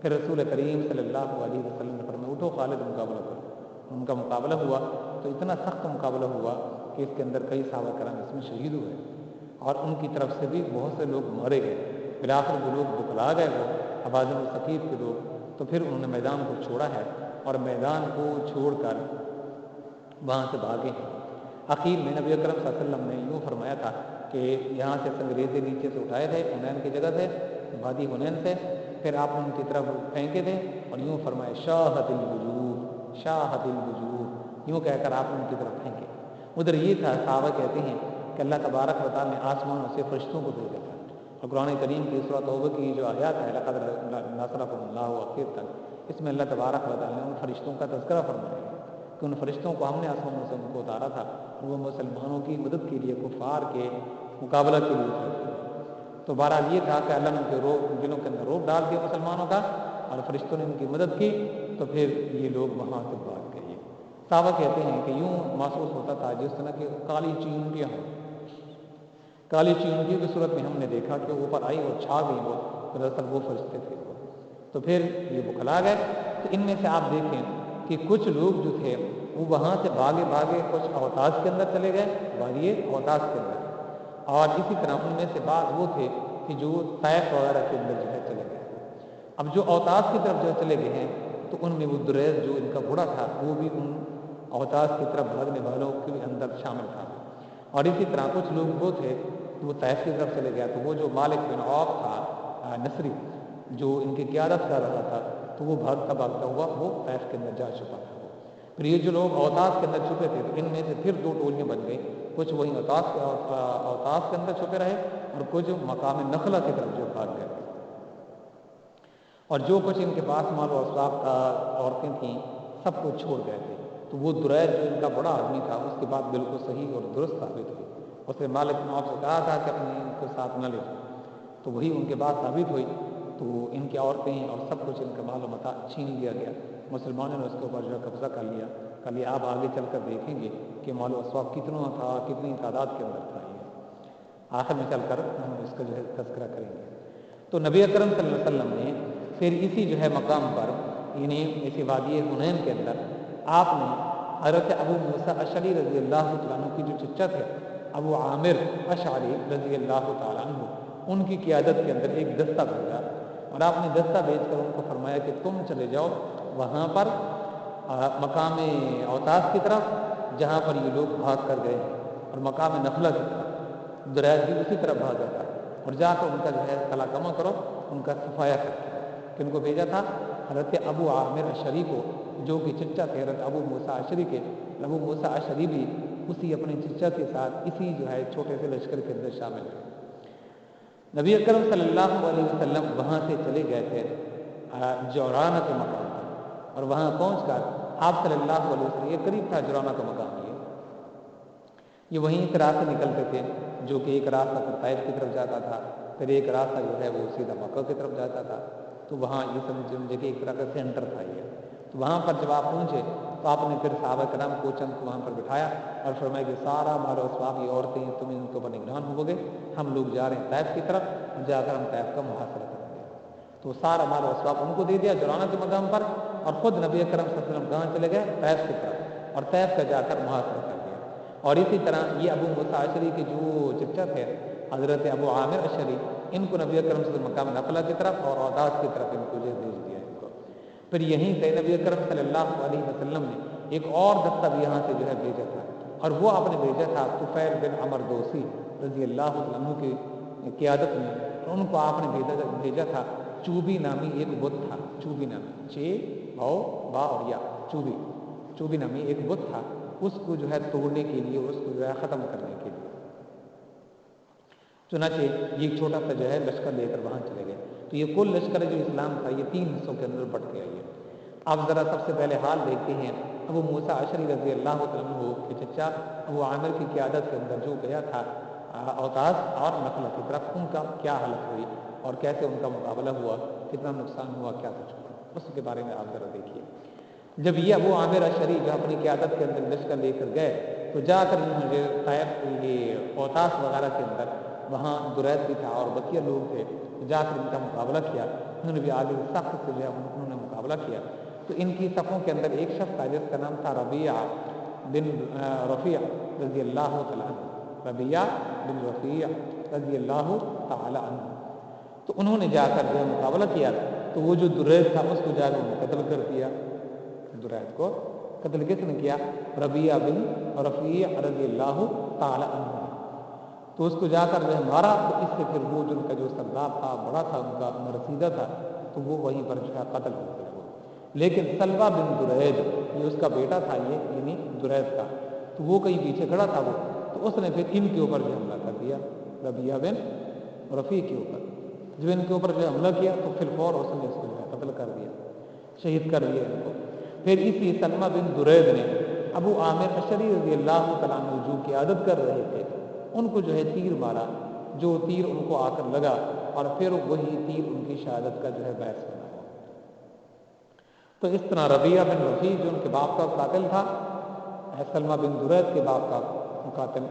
S1: پھر رسول کریم صلی اللہ علیہ وسلم نے فرمایا اٹھو خالد مقابلہ کرو، ان کا مقابلہ ہوا، تو اتنا سخت مقابلہ ہوا کہ اس کے اندر کئی صحابہ کرام اس میں شہید ہوئے، اور ان کی طرف سے بھی بہت سے لوگ مارے گئے، بالآخر وہ لوگ بکلا گئے، وہ حوازن الثقیف کے لوگ، تو پھر انہوں نے میدان کو چھوڑا ہے، اور میدان کو چھوڑ کر وہاں سے بھاگے ہیں۔ آخر میں نبی اکرم صلی اللہ علیہ وسلم نے یوں فرمایا تھا کہ یہاں سے سنگریزے نیچے سے اٹھائے تھے حنین کی جگہ سے، وادی حنین سے، پھر آپ ان کی طرف پھینکے تھے، اور یوں فرمایا شاہد الوجوہ، شاہد الوجوہ، یوں کہہ کر آپ ان کی طرف پھینکے۔ ادھر یہ تھا، صحابہ کہتے ہیں کہ اللہ تبارک و تعالیٰ نے آسمانوں سے فرشتوں کو بھیجا تھا، اور قرآن کریم کی سورۃ توبہ کی جو آیات ہے لقد نصرکم اللہ آخر تک، اس میں اللہ تبارک و تعالیٰ نے ان فرشتوں کا تذکرہ فرمایا ہے کہ ان فرشتوں کو ہم نے آسمانوں سے ان کو اتارا تھا، اور وہ مسلمانوں کی مدد کے لیے، کفار کے مقابلہ کے لیے اترے تھے۔ تو بہرحال یہ تھا کہ اللہ نے ان کے دلوں کے اندر روب ڈال دیا مسلمانوں کا، اور فرشتوں نے ان کی مدد کی، تو پھر یہ لوگ وہاں سے بھاگ گئے۔ صحابہ کہتے ہیں کہ یوں محسوس ہوتا تھا جس طرح کہ کالی چینٹیاں ہوں، کالی چینٹیوں کی صورت میں ہم نے دیکھا کہ اوپر آئی اور چھا گئی، وہ دراصل وہ فرشتے تھے۔ تو پھر یہ بکھلا گئے۔ تو ان میں سے آپ دیکھیں کہ کچھ لوگ جو تھے وہ وہاں سے بھاگے بھاگے کچھ اوتاس کے اندر چلے گئے، وادی اوتاس کے اندر، اور اسی طرح ان میں سے بعض وہ تھے کہ جو طائف وغیرہ کے اندر جو ہے چلے گئے۔ اب جو اوتاس کی طرف جو چلے گئے ہیں تو ان میں وہ دریز جو ان کا بڑا تھا وہ بھی ان اوتاس کی طرف بھاگنے والوں کے اندر شامل تھا، اور اسی طرح کچھ لوگ وہ تھے وہ طائف کی طرف چلے گیا، تو وہ جو مالک بن عوف تھا نصری، جو ان کی قیادت کر رہا تھا، تو وہ بھاگتا بھاگتا ہوا وہ طائف کے اندر جا چھپا تھا۔ پھر یہ جو لوگ اوتاس کے اندر چھپے تھے تو ان میں سے پھر دو ٹولیاں بن گئی، کچھ وہیں اوتاس کے اندر چھپے رہے اور کچھ مقام نخلا کی طرف جو بھاگ گئے، اور جو کچھ ان کے پاس مال و اسباب کا عورتیں تھیں سب کو چھوڑ گئے تھے۔ تو وہ دریج جو ان کا بڑا آدمی تھا اس کی بات بالکل صحیح اور درست ثابت ہوئی، اس نے مالک بن عوف سے کہا تھا کہ اپنے ان کو ساتھ نہ لے جاؤ، تو وہی ان کے بات ثابت ہوئی، تو ان کی عورتیں اور سب کچھ ان کا مال و متاع چھین لیا گیا۔ مسلمانوں نے اس کے اوپر جو ہے قبضہ کر لیا۔ کل آپ آگے چل کر دیکھیں گے کہ مال و اسباب کتنا تھا، کتنی تعداد کے اندر تھا، یہ آخر میں چل کر ہم اس کا جو ہے تذکرہ کریں گے۔ تو نبی اکرم صلی اللہ علیہ وسلم نے پھر اسی جو ہے مقام پر، یعنی اسی وادی حنین کے اندر، آپ نے حضرت ابو موسیٰ اشعری رضی اللہ تعالیٰ عنہ کی جو چچا تھے ابو عامر اشعری رضی اللہ تعالیٰ عنہ، ان کی قیادت کے اندر ایک دستہ بھیجا، اور آپ نے دستہ بھیج کر ان کو فرمایا کہ تم چلے جاؤ وہاں پر مقام اوتاس کی طرف جہاں پر یہ لوگ بھاگ کر گئے، اور مقام نخلا کی طرف، دریج بھی اسی طرف بھاگا تھا، اور جا کر ان کا جو ہے کلا کما کرو، ان کا صفایا کرو۔ کن کو بھیجا تھا؟ حضرت ابو عامر اشعری کو، جو کہ چچا تھے حضرت ابو موسیٰ اشعری کے۔ ابو موسیٰ اشعری بھی اسی اپنے چچا کے ساتھ اسی جو ہے چھوٹے سے لشکر کے اندر شامل ہے۔ نبی اکرم صلی اللہ علیہ وسلم وہاں سے چلے گئے تھے جورانہ کے مقام پر، اور وہاں پہنچ کر آپ صلی اللہ علیہ وسلم، یہ قریب تھا جورانہ کا مقام، یہ وہیں سے راستے نکلتے تھے، جو کہ ایک راستہ طائف کی طرف جاتا تھا، پھر ایک راستہ جو ہے وہ سیدھا مکہ کی طرف جاتا تھا۔ تو وہاں یہ سمجھے کہ ایک طرح کا سینٹر تھا یہ۔ تو وہاں پر جب آپ پہنچے تو آپ نے پھر صحابہ کرام کو چند کو وہاں پر بٹھایا اور فرمایا کہ سارا مال و اسباب، یہ عورتیں تم ان کے اوپر نگران ہو گے، ہم لوگ جا رہے ہیں طائف کی طرف، جا کر ہم طائف کا محاصرہ کریں گے۔ تو سارا مال و اسباب ان کو دے دیا جورانہ کے مقام پر، اور خود نبی اکرم صلی اللہ علیہ وسلم کہاں چلے گئے؟ طائف کی طرف، اور طائف کا جا کر محاصرہ کر دیا۔ اور اسی طرح یہ ابو موسیٰ اشعری کے جو چچا تھے حضرت ابو عامر اشعری، ان کو نبی اکرم صلی اللہ علیہ وسلم مقام نخلا کی طرف اور اوتاس کی طرف ان کو بھیج دیا ان کو۔ پھر یہیں سے نبی اکرم صلی اللہ علیہ وسلم نے ایک اور دستہ بھی یہاں سے جو ہے بھیجا تھا، اور وہ آپ نے بھیجا تھا طفیل بن عمر دوسی رضی اللہ عنہ کی قیادت میں، اور ان کو آپ نے بھیجا تھا۔ چوبی نامی ایک بت تھا، چوبی نامی، با اور یا، چوبی نامی ایک بت تھا، اس کو جو ہے توڑنے کے لیے، اس کو جو ہے ختم کرنے کے لیے چنانچہ یہ ایک چھوٹا سا جو ہے لشکر لے کر وہاں چلے گئے۔ تو یہ کل لشکر جو اسلام تھا یہ 3 حصوں کے اندر بٹ گیا۔ یہ آپ ذرا سب سے پہلے حال دیکھتے ہیں ابو موسیٰ اشعری رضی اللہ عنہ کے چچا ابو عامر کی قیادت کے اندر جو گیا تھا اوتاس اور نخلا کی طرف، ان کا کیا حالت ہوئی اور کیسے ان کا مقابلہ ہوا، کتنا نقصان ہوا، کیا کچھ ہوا، اس کے بارے میں آپ ذرا دیکھیے۔ جب یہ ابو عامر اشعری جو اپنی قیادت کے اندر لشکر لے کر گئے تو جا کر انہوں نے طائف یہ اوتاس وغیرہ کے اندر، وہاں دریز بھی تھا اور بقیہ لوگ تھے، جا کر ان کا مقابلہ کیا۔ انہوں نے بھی آگے سخت سے جو ہے انہوں نے مقابلہ کیا۔ تو ان کی صفوں کے اندر ایک شخص تھا جس کا نام تھا ربیعہ بن رفیع رضی اللہ تعالیٰ عنہ، ربیعہ بن رفیع رضی اللہ تعالیٰ عنہ۔ تو انہوں نے جا کر جو ہے مقابلہ کیا، تو وہ جو دریز تھا اس کو جا کر انہوں نے قتل کر دیا۔ دریز کو قتل کس نے کیا؟ ربیعہ بن رفیع رضی اللہ تعالیٰ عنہ۔ تو اس کو جا کر جو ہے مارا، تو اس سے پھر وہ جن کا جو سردار تھا، بڑا تھا، ان کا رسیدہ تھا، تو وہ وہیں پر جو ہے قتل ہو گیا۔ لیکن سلمہ بن درید یہ اس کا بیٹا تھا، یہ یعنی درید کا، تو وہ کہیں پیچھے کھڑا تھا وہ، تو اس نے پھر ان کے اوپر جو حملہ کر دیا، ربیعہ بن رفیع کے اوپر. جو ان کے اوپر جو حملہ کیا تو پھر فور اس نے اس کو جو ہے قتل کر دیا، شہید کر دیا ان کو. پھر اسی سلمہ بن درید نے ابو عامر اشعری رضی اللہ تعالیٰ عنہ جو قیادت کر رہے تھے ان کو جو ہے تیر مارا، جو تیر ان کو آ کر لگا، اور پھر وہی تیر ان کی شہادت کا جو ہے باعث بنا. تو اس طرح ربیعہ بن رفیع جو ان کے باپ کا قاتل تھا، سلمہ بن درید کے باپ کا قاتل،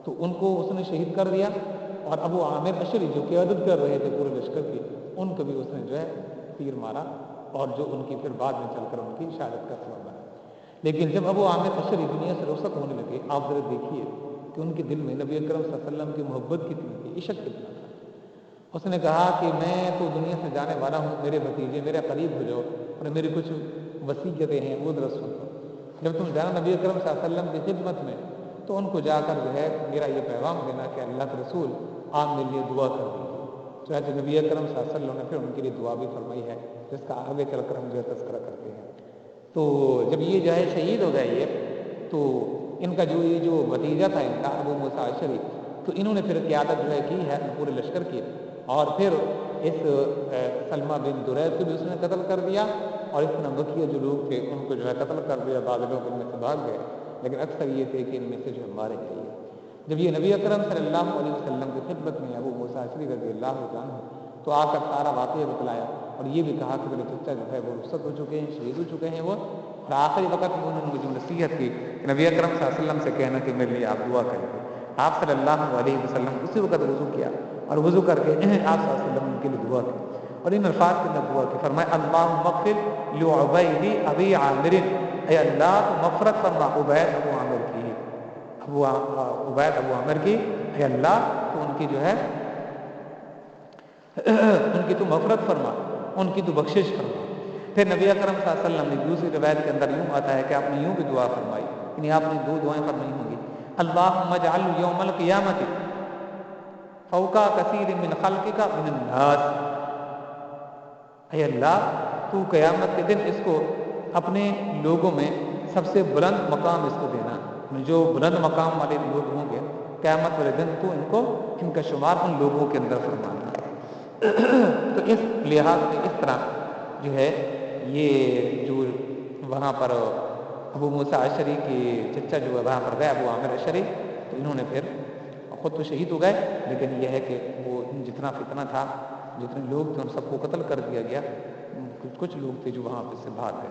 S1: تو ان کو اس نے شہید کر دیا. اور ابو عامر اشعری جو قیادت کر رہے تھے پورے لشکر کی، ان کو بھی اس نے جو ہے تیر مارا، اور جو ان کی پھر بعد میں چل کر ان کی شہادت کا سبب بنا. لیکن جب ابو عامر اشعری دنیا سے رخصت ہونے لگے، آپ ذرا دیکھیے کہ ان کے دل میں نبی اکرم صلی اللہ علیہ وسلم کی محبت کتنی تھی، عشق کتنا تھا. اس نے کہا کہ میں تو دنیا سے جانے والا ہوں، میرے بھتیجے میرے قریب ہو جاؤ اور میری کچھ وصیتیں ہیں وہ ذرا سن لو. جب تم جانا نبی اکرم صلی اللہ علیہ وسلم کی خدمت میں، تو ان کو جا کر جو ہے میرا یہ پیغام دینا کہ اللہ کے رسول آپ میرے لیے دعا کر دیجیے. چنانچہ نبی اکرم صلی اللہ علیہ وسلم نے پھر ان کے لیے دعا بھی فرمائی ہے، جس کا آگے چل کر ہم جو ہے تذکرہ کرتے ہیں. تو جب یہ جو ہے شہید ہو گئے یہ، تو ان کا جو یہ جو بھتیجا تھا ان کا ابو موسیٰ اشعری، تو انہوں نے پھر قیادت جو ہے کی ہے پورے لشکر کی، اور پھر اس سلمہ بن درید کو بھی اس نے قتل کر دیا، اور اس طرح بقیہ جو لوگ تھے ان کو جو ہے قتل کر دیا. بعض لوگ ان میں سے بھاگ گئے، لیکن اکثر یہ تھے کہ ان میں سے جو مارے گئے. جب یہ نبی اکرم صلی اللہ علیہ وسلم کی خدمت میں ابو موسیٰ اشعری رضی اللہ عنہ تو آ کر سارا واقعہ بتلایا، اور یہ بھی کہا کہ میرے چچا جو ہے وہ رخصت ہو چکے ہیں، شہید ہو چکے ہیں وہ، اور آخری وقت میں انہوں نے مجھے نصیحت کی کہ نبی اکرم صلی اللہ علیہ وسلم سے کہنا کہ میرے لیے آپ دعا کریں. آپ صلی اللہ علیہ وسلم اسی وقت وضو کیا، اور وضو کر کے آپ صلی اللہ علیہ وسلم ان کے لیے دعا کی، اور ان الفاظ کے اندر دعا کی. فرمایا اللہم اغفر لعبید ابی عامر، اے اللہ تو مغفرت فرما عبید ابو عامر کی، عبید ابو عامر کی، اے اللہ تو ان کی جو ہے ان کی تو مغفرت فرما، ان کی تو بخشش فرما. پھر نبی اکرم صلی اللہ علیہ وسلم نے دوسری روایت کے اندر یوں آتا ہے کہ آپ نے یوں بھی دعا فرمائی، یعنی آپ نے دو دعائیں فرمائی ہوں گی. اللہم اجعل یوم القیامت فوق کثیر من خلقک من الناس، اے اللہ تو قیامت کے دن اس کو اپنے لوگوں میں سب سے بلند مقام اس کو دینا، جو بلند مقام والے لوگ ہوں گے قیامت والے دن تو ان کو ان کا شمار ان لوگوں کے اندر فرمانا. تو اس لحاظ سے اس طرح جو ہے یہ جو وہاں پر ابو موسیٰ اشعری کے چچا جو ہے وہاں پر گئے ابو عامر اشعری، تو انہوں نے پھر خود تو شہید ہو گئے، لیکن یہ ہے کہ وہ جتنا فتنہ تھا، جتنے لوگ تھے ان سب کو قتل کر دیا گیا. کچھ لوگ تھے جو وہاں سے بھاگ گئے.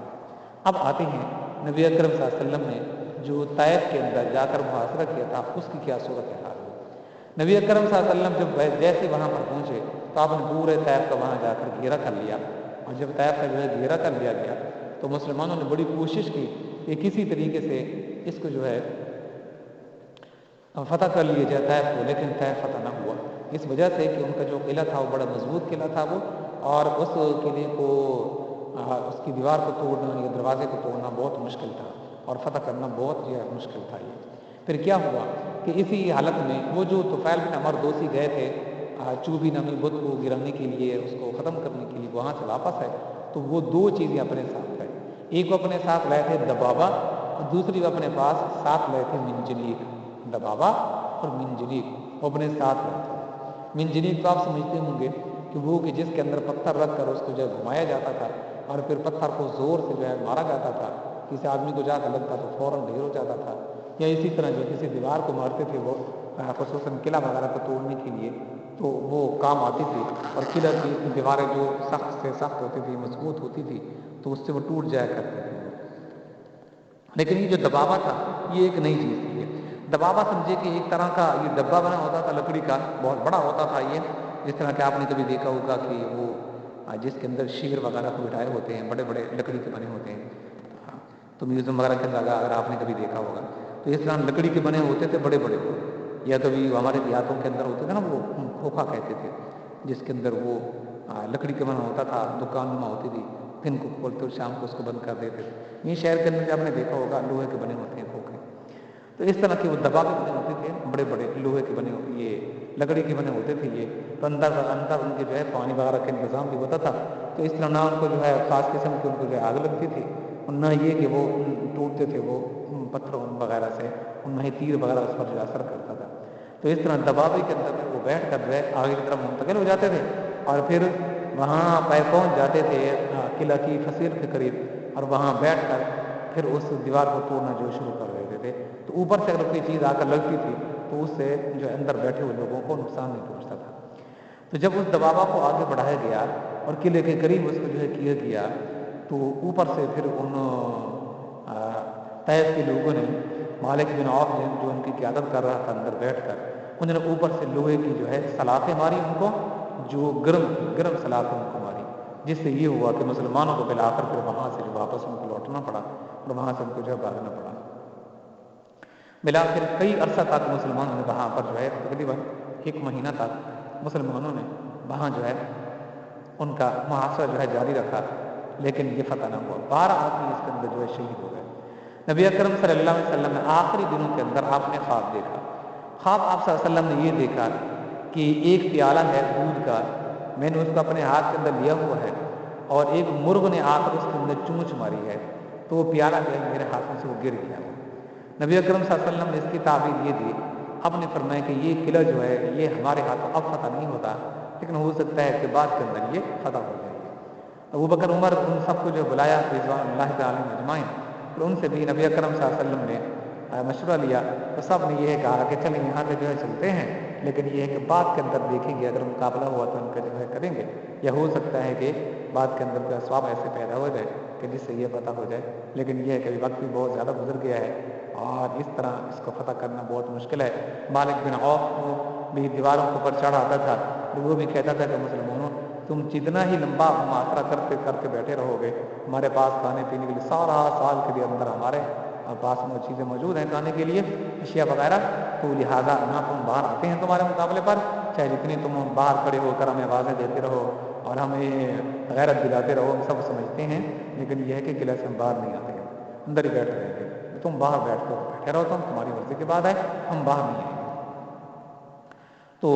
S1: اب آتے ہیں نبی اکرم صلی اللہ علیہ وسلم نے جو طائف کے اندر جا کر محاصرہ کیا تھا اس کی کیا صورت حال ہوئی. نبی اکرم صلی اللہ علیہ وسلم جب جیسے وہاں پر پہنچے تو آپ نے پورے طائف کا وہاں جا کر گھیرا کر لیا، اور جب طائف کا جو ہے گھیرا کر لیا گیا تو مسلمانوں نے بڑی کوشش کی کہ کسی طریقے سے اس کو جو ہے فتح کر لیا جائے طائف کو، لیکن طائف فتح نہ ہوا، اس وجہ سے کہ ان کا جو قلعہ تھا وہ بڑا مضبوط قلعہ تھا وہ، اور اس قلعے کو اس کی دیوار کو توڑنا یا دروازے کو توڑنا بہت مشکل تھا، اور فتح کرنا بہت جو ہے مشکل تھا. یہ پھر کیا ہوا کہ اسی حالت میں وہ جو طفیل بن عمر دوسی گئے تھے چوبی نامی بت کو گرانے کے لیے، اس کو ختم کرنے کے لیے وہاں سے واپس آئے، تو وہ دو چیزیں اپنے ساتھ لائے. ایک وہ اپنے ساتھ لائے تھے دبابہ، اور دوسری وہ اپنے پاس ساتھ لائے تھے منجنیق. دبابہ اور منجنیق وہ اپنے ساتھ لائے تھے. منجنیق تو آپ سمجھتے ہوں گے کہ وہ کہ جس کے اندر پتھر رکھ کر اس کو جو ہے گھمایا جاتا تھا، اور پھر پتھر کو زور سے جو ہے مارا جاتا تھا، کسی آدمی کو جا کر لگتا تو فوراً ڈھیر ہو جاتا تھا. یا اسی طرح جو کسی دیوار کو مارتے تھے وہ خصوصاً قلعہ وغیرہ کو توڑنے کے لیے، تو وہ کام آتی تھی، اور قلعہ کی دیواریں جو سخت سے سخت ہوتی تھی، مضبوط ہوتی تھی، تو اس سے وہ ٹوٹ جایا کرتی تھی. لیکن یہ جو دبابہ تھا یہ ایک نئی چیز تھی. دبابہ سمجھے کہ ایک طرح کا یہ ڈبہ بنا ہوتا تھا لکڑی کا، بہت بڑا ہوتا تھا یہ، جس طرح کہ آپ نے کبھی دیکھا ہوگا کہ وہ جس کے اندر شیر وغیرہ کو بٹھائے ہوتے ہیں، بڑے بڑے لکڑی کے بنے ہوتے ہیں. تو میوزیم وغیرہ کے اندر اگر آپ نے کبھی دیکھا ہوگا تو اس طرح لکڑی کے بنے ہوتے تھے بڑے بڑے. یا کبھی ہمارے دیہاتوں کے اندر ہوتے تھے نا وہ کھوکھا کہتے تھے، جس کے اندر وہ لکڑی کے بنا ہوتا تھا، دکان نما ہوتی تھی، دن کو کھولتے اور شام کو اس کو بند کر دیتے تھے. یہ شہر کے اندر آپ نے دیکھا ہوگا لوہے کے بنے ہوتے ہیں کھوکھے. تو اس طرح کے وہ دبابے بنے ہوتے تھے، بڑے بڑے لوہے کے بنے، یہ لکڑی کے بنے ہوتے تھے یہ. تو اندر ان کے جو ہے پانی وغیرہ کا انتظام بھی ہوتا تھا. تو تو اس طرح نہ ان کو جو ہے خاص قسم کی ان کو جو ہے آگ لگتی تھی، اور نہ یہ کہ وہ ٹوٹتے تھے وہ پتھروں وغیرہ سے، اور نہ ہی تیر وغیرہ اس پر جو اثر کرتا تھا۔ تو اس طرح دبابے کے اندر وہ بیٹھ کر جو ہے آگے کی طرف منتقل ہو جاتے تھے، اور پھر وہاں پہنچ جاتے تھے قلعہ کی فصیل کے قریب، اور وہاں بیٹھ کر پھر اس دیوار کو توڑنا جو شروع کر دیتے تھے۔ تو اوپر سے اگر کوئی چیز آ کر لگتی تھی تو اس سے جو اندر بیٹھے ہوئے لوگوں کو نقصان نہیں پہنچتا تھا۔ تو جب اس دبابہ کو آگے بڑھایا گیا اور قلعے کے قریب اس کو جو ہے کیا گیا، تو اوپر سے پھر ان طائف کے لوگوں نے مالک بن عوف جو ان کی قیادت کر رہا تھا اندر بیٹھ کر، انہوں نے اوپر سے لوہے کی جو ہے سلاخیں ماری ان کو، جو گرم سلاخیں ان کو ماری، جس سے یہ ہوا کہ مسلمانوں کو بالآخر پھر وہاں سے جو واپس ان کو لوٹنا پڑا اور وہاں سے ان کو جو ہے بھاگنا پڑا۔ بالآخر کئی عرصہ تک مسلمانوں نے وہاں پر جو ہے تقریباً 1 مہینہ تک مسلمانوں نے وہاں جو ہے ان کا محاصرہ جو ہے جاری رکھا، لیکن یہ فتح نہ ہوا۔ 12 آدمی اس کے اندر جو ہے شہید ہو گئے۔ نبی اکرم صلی اللہ علیہ وسلم نے آخری دنوں کے اندر آپ نے خواب دیکھا۔ خواب آپ صلی اللہ علیہ وسلم نے یہ دیکھا کہ ایک پیالہ ہے دودھ کا، میں نے اس کو اپنے ہاتھ کے اندر لیا ہوا ہے، اور ایک مرغ نے آ کر اس کے اندر چونچ ماری ہے، تو وہ پیالہ جو ہے میرے ہاتھوں سے وہ گر گیا۔ نبی اکرم صلی اللہ علیہ وسلم نے اس کی تعبیر یہ دی، آپ نے فرمایا کہ یہ قلعہ جو ہے یہ ہمارے ہاتھوں اب فتح نہیں ہوتا، لیکن ہو سکتا ہے کہ بعد کے اندر یہ فتح ہو جائے گی۔ ابو بکر عمر ان سب کو جو بلایا رضوان اللہ تعالی اجمعین، اور ان سے بھی نبی اکرم صلی اللہ علیہ وسلم نے مشورہ لیا، تو سب نے یہ کہا کہ چلیں یہاں سے جو ہے چلتے ہیں، لیکن یہ ہے کہ بعد کے اندر دیکھیں گے، اگر مقابلہ ہوا تو ان کا جو ہے کریں گے، یا ہو سکتا ہے کہ بعد کے اندر کوئی اسباب ایسے پیدا ہو جائے کہ جس سے یہ فتح ہو جائے، لیکن یہ ہے کہ وقت بھی بہت زیادہ گزر گیا ہے اور اس طرح اس کو فتح کرنا بہت مشکل ہے۔ مالک بن عوف بھی دیواروں کے اوپر چڑھ آتا تھا، وہ بھی کہتا تھا کہ مسلمانوں تم جتنا ہی لمبا محاصرہ کرتے بیٹھے رہو گے، ہمارے پاس کھانے پینے کے لیے سارا سال کے لیے اندر ہمارے پاس وہ چیزیں موجود ہیں کھانے کے لیے، اشیاء وغیرہ، تو لہٰذا نہ تم باہر آتے ہیں تمہارے مقابلے پر، چاہے جتنی تم باہر کھڑے ہو کر ہمیں آوازیں دیتے رہو اور ہمیں غیرت دلاتے رہو، ہم سب سمجھتے ہیں، لیکن یہ ہے کہ قلعہ سے ہم باہر نہیں آتے ہیں، اندر ہی بیٹھ رہیں گے، تم باہر بیٹھے رہو، تمہاری مرضی کی بات ہے، ہم باہر نہیں آئیں گے۔ تو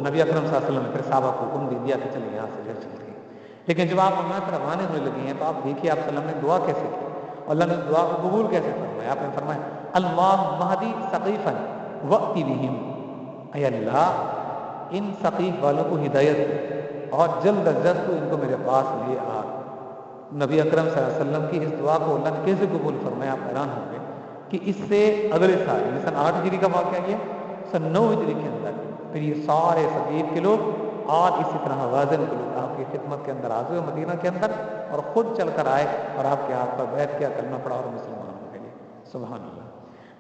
S1: نبی اکرم صلی اللہ علیہ وسلم نے پھر صحابہ کو حکم دے دیا کہ چلیں یہاں سے جو چلتے ہیں، لیکن جب آپ وہاں سے روانہ ہونے لگے ہیں تو آپ دیکھیے آپ صلی اللہ علیہ وسلم نے دعا کیسے کی، اللہ نے دعا کو قبول کیسے فرمایا۔ آپ نے فرمایا اللہم مہدی ثقیفا وأتی بہم، اے اللہ ان ثقیف والوں کو ہدایت دے اور جلد از جلد تو ان کو میرے پاس لے آ۔ نبی اکرم صلی اللہ علیہ وسلم کی اس دعا کو اللہ نے کیسے قبول فرمایا، آپ حیران ہوں گے کہ اس سے اگلے سال یعنی سن 8 ہجری کا واقعہ یہ، سن 9 ہجری کے اندر پھر یہ سارے ثقیف کے لوگ اور اسی طرح حوازن کے لوگ آپ کی خدمت کے اندر حاضر ہوئے مدینہ کے اندر، اور خود چل کر آئے اور آپ کے ہاتھ پر بیعت کیا، کلمہ پڑھا اور مسلمان ہو گئے۔ سبحان اللہ۔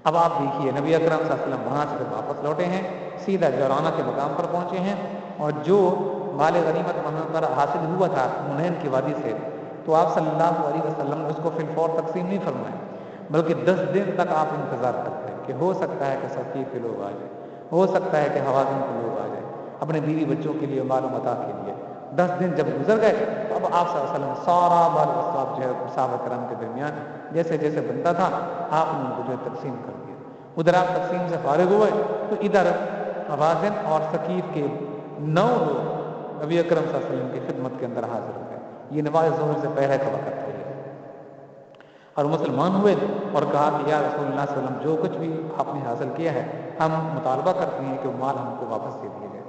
S1: اب آپ دیکھیے نبی اکرم صلی اللہ علیہ وسلم وہاں سے جب واپس لوٹے ہیں، سیدھا جورانہ کے مقام پر پہنچے ہیں، اور جو مال غنیمت وہاں پر حاصل ہوا تھا منین کی وادی سے، تو آپ صلی اللہ علیہ وسلم نے اس کو فی الفور تقسیم نہیں فرمایا، بلکہ 10 دن تک آپ انتظار کرتے ہیں کہ ہو سکتا ہے کہ ثقیف کے لوگ آ جائیں، ہو سکتا ہے کہ حوازن کے لوگ آ جائیں، اپنے بیوی بچوں کے لیے مال و متاع کے لیے۔ 10 دن جب گزر گئے تو اب آپ صلی اللہ علیہ وسلم سارا مال و اسباب جو ہے صحابہ کرام کے درمیان جیسے جیسے بنتا تھا آپ نے ان کو جو ہے تقسیم کر دیا۔ ادھر آپ تقسیم سے فارغ ہوئے تو ادھر حوازن اور ثقیف کے 9 لوگ نبی اکرم صلی اللہ علیہ وسلم کی خدمت کے اندر حاضر ہو گئے۔ یہ نماز ظہر سے پہلے کا وقت ہے اور مسلمان ہوئے اور کہا کہ یا رسول اللہ صلی اللہ علیہ وسلم جو کچھ بھی آپ نے حاصل کیا ہے ہم مطالبہ کرتے ہیں کہ وہ مال ہم کو واپس دے دیا جائے۔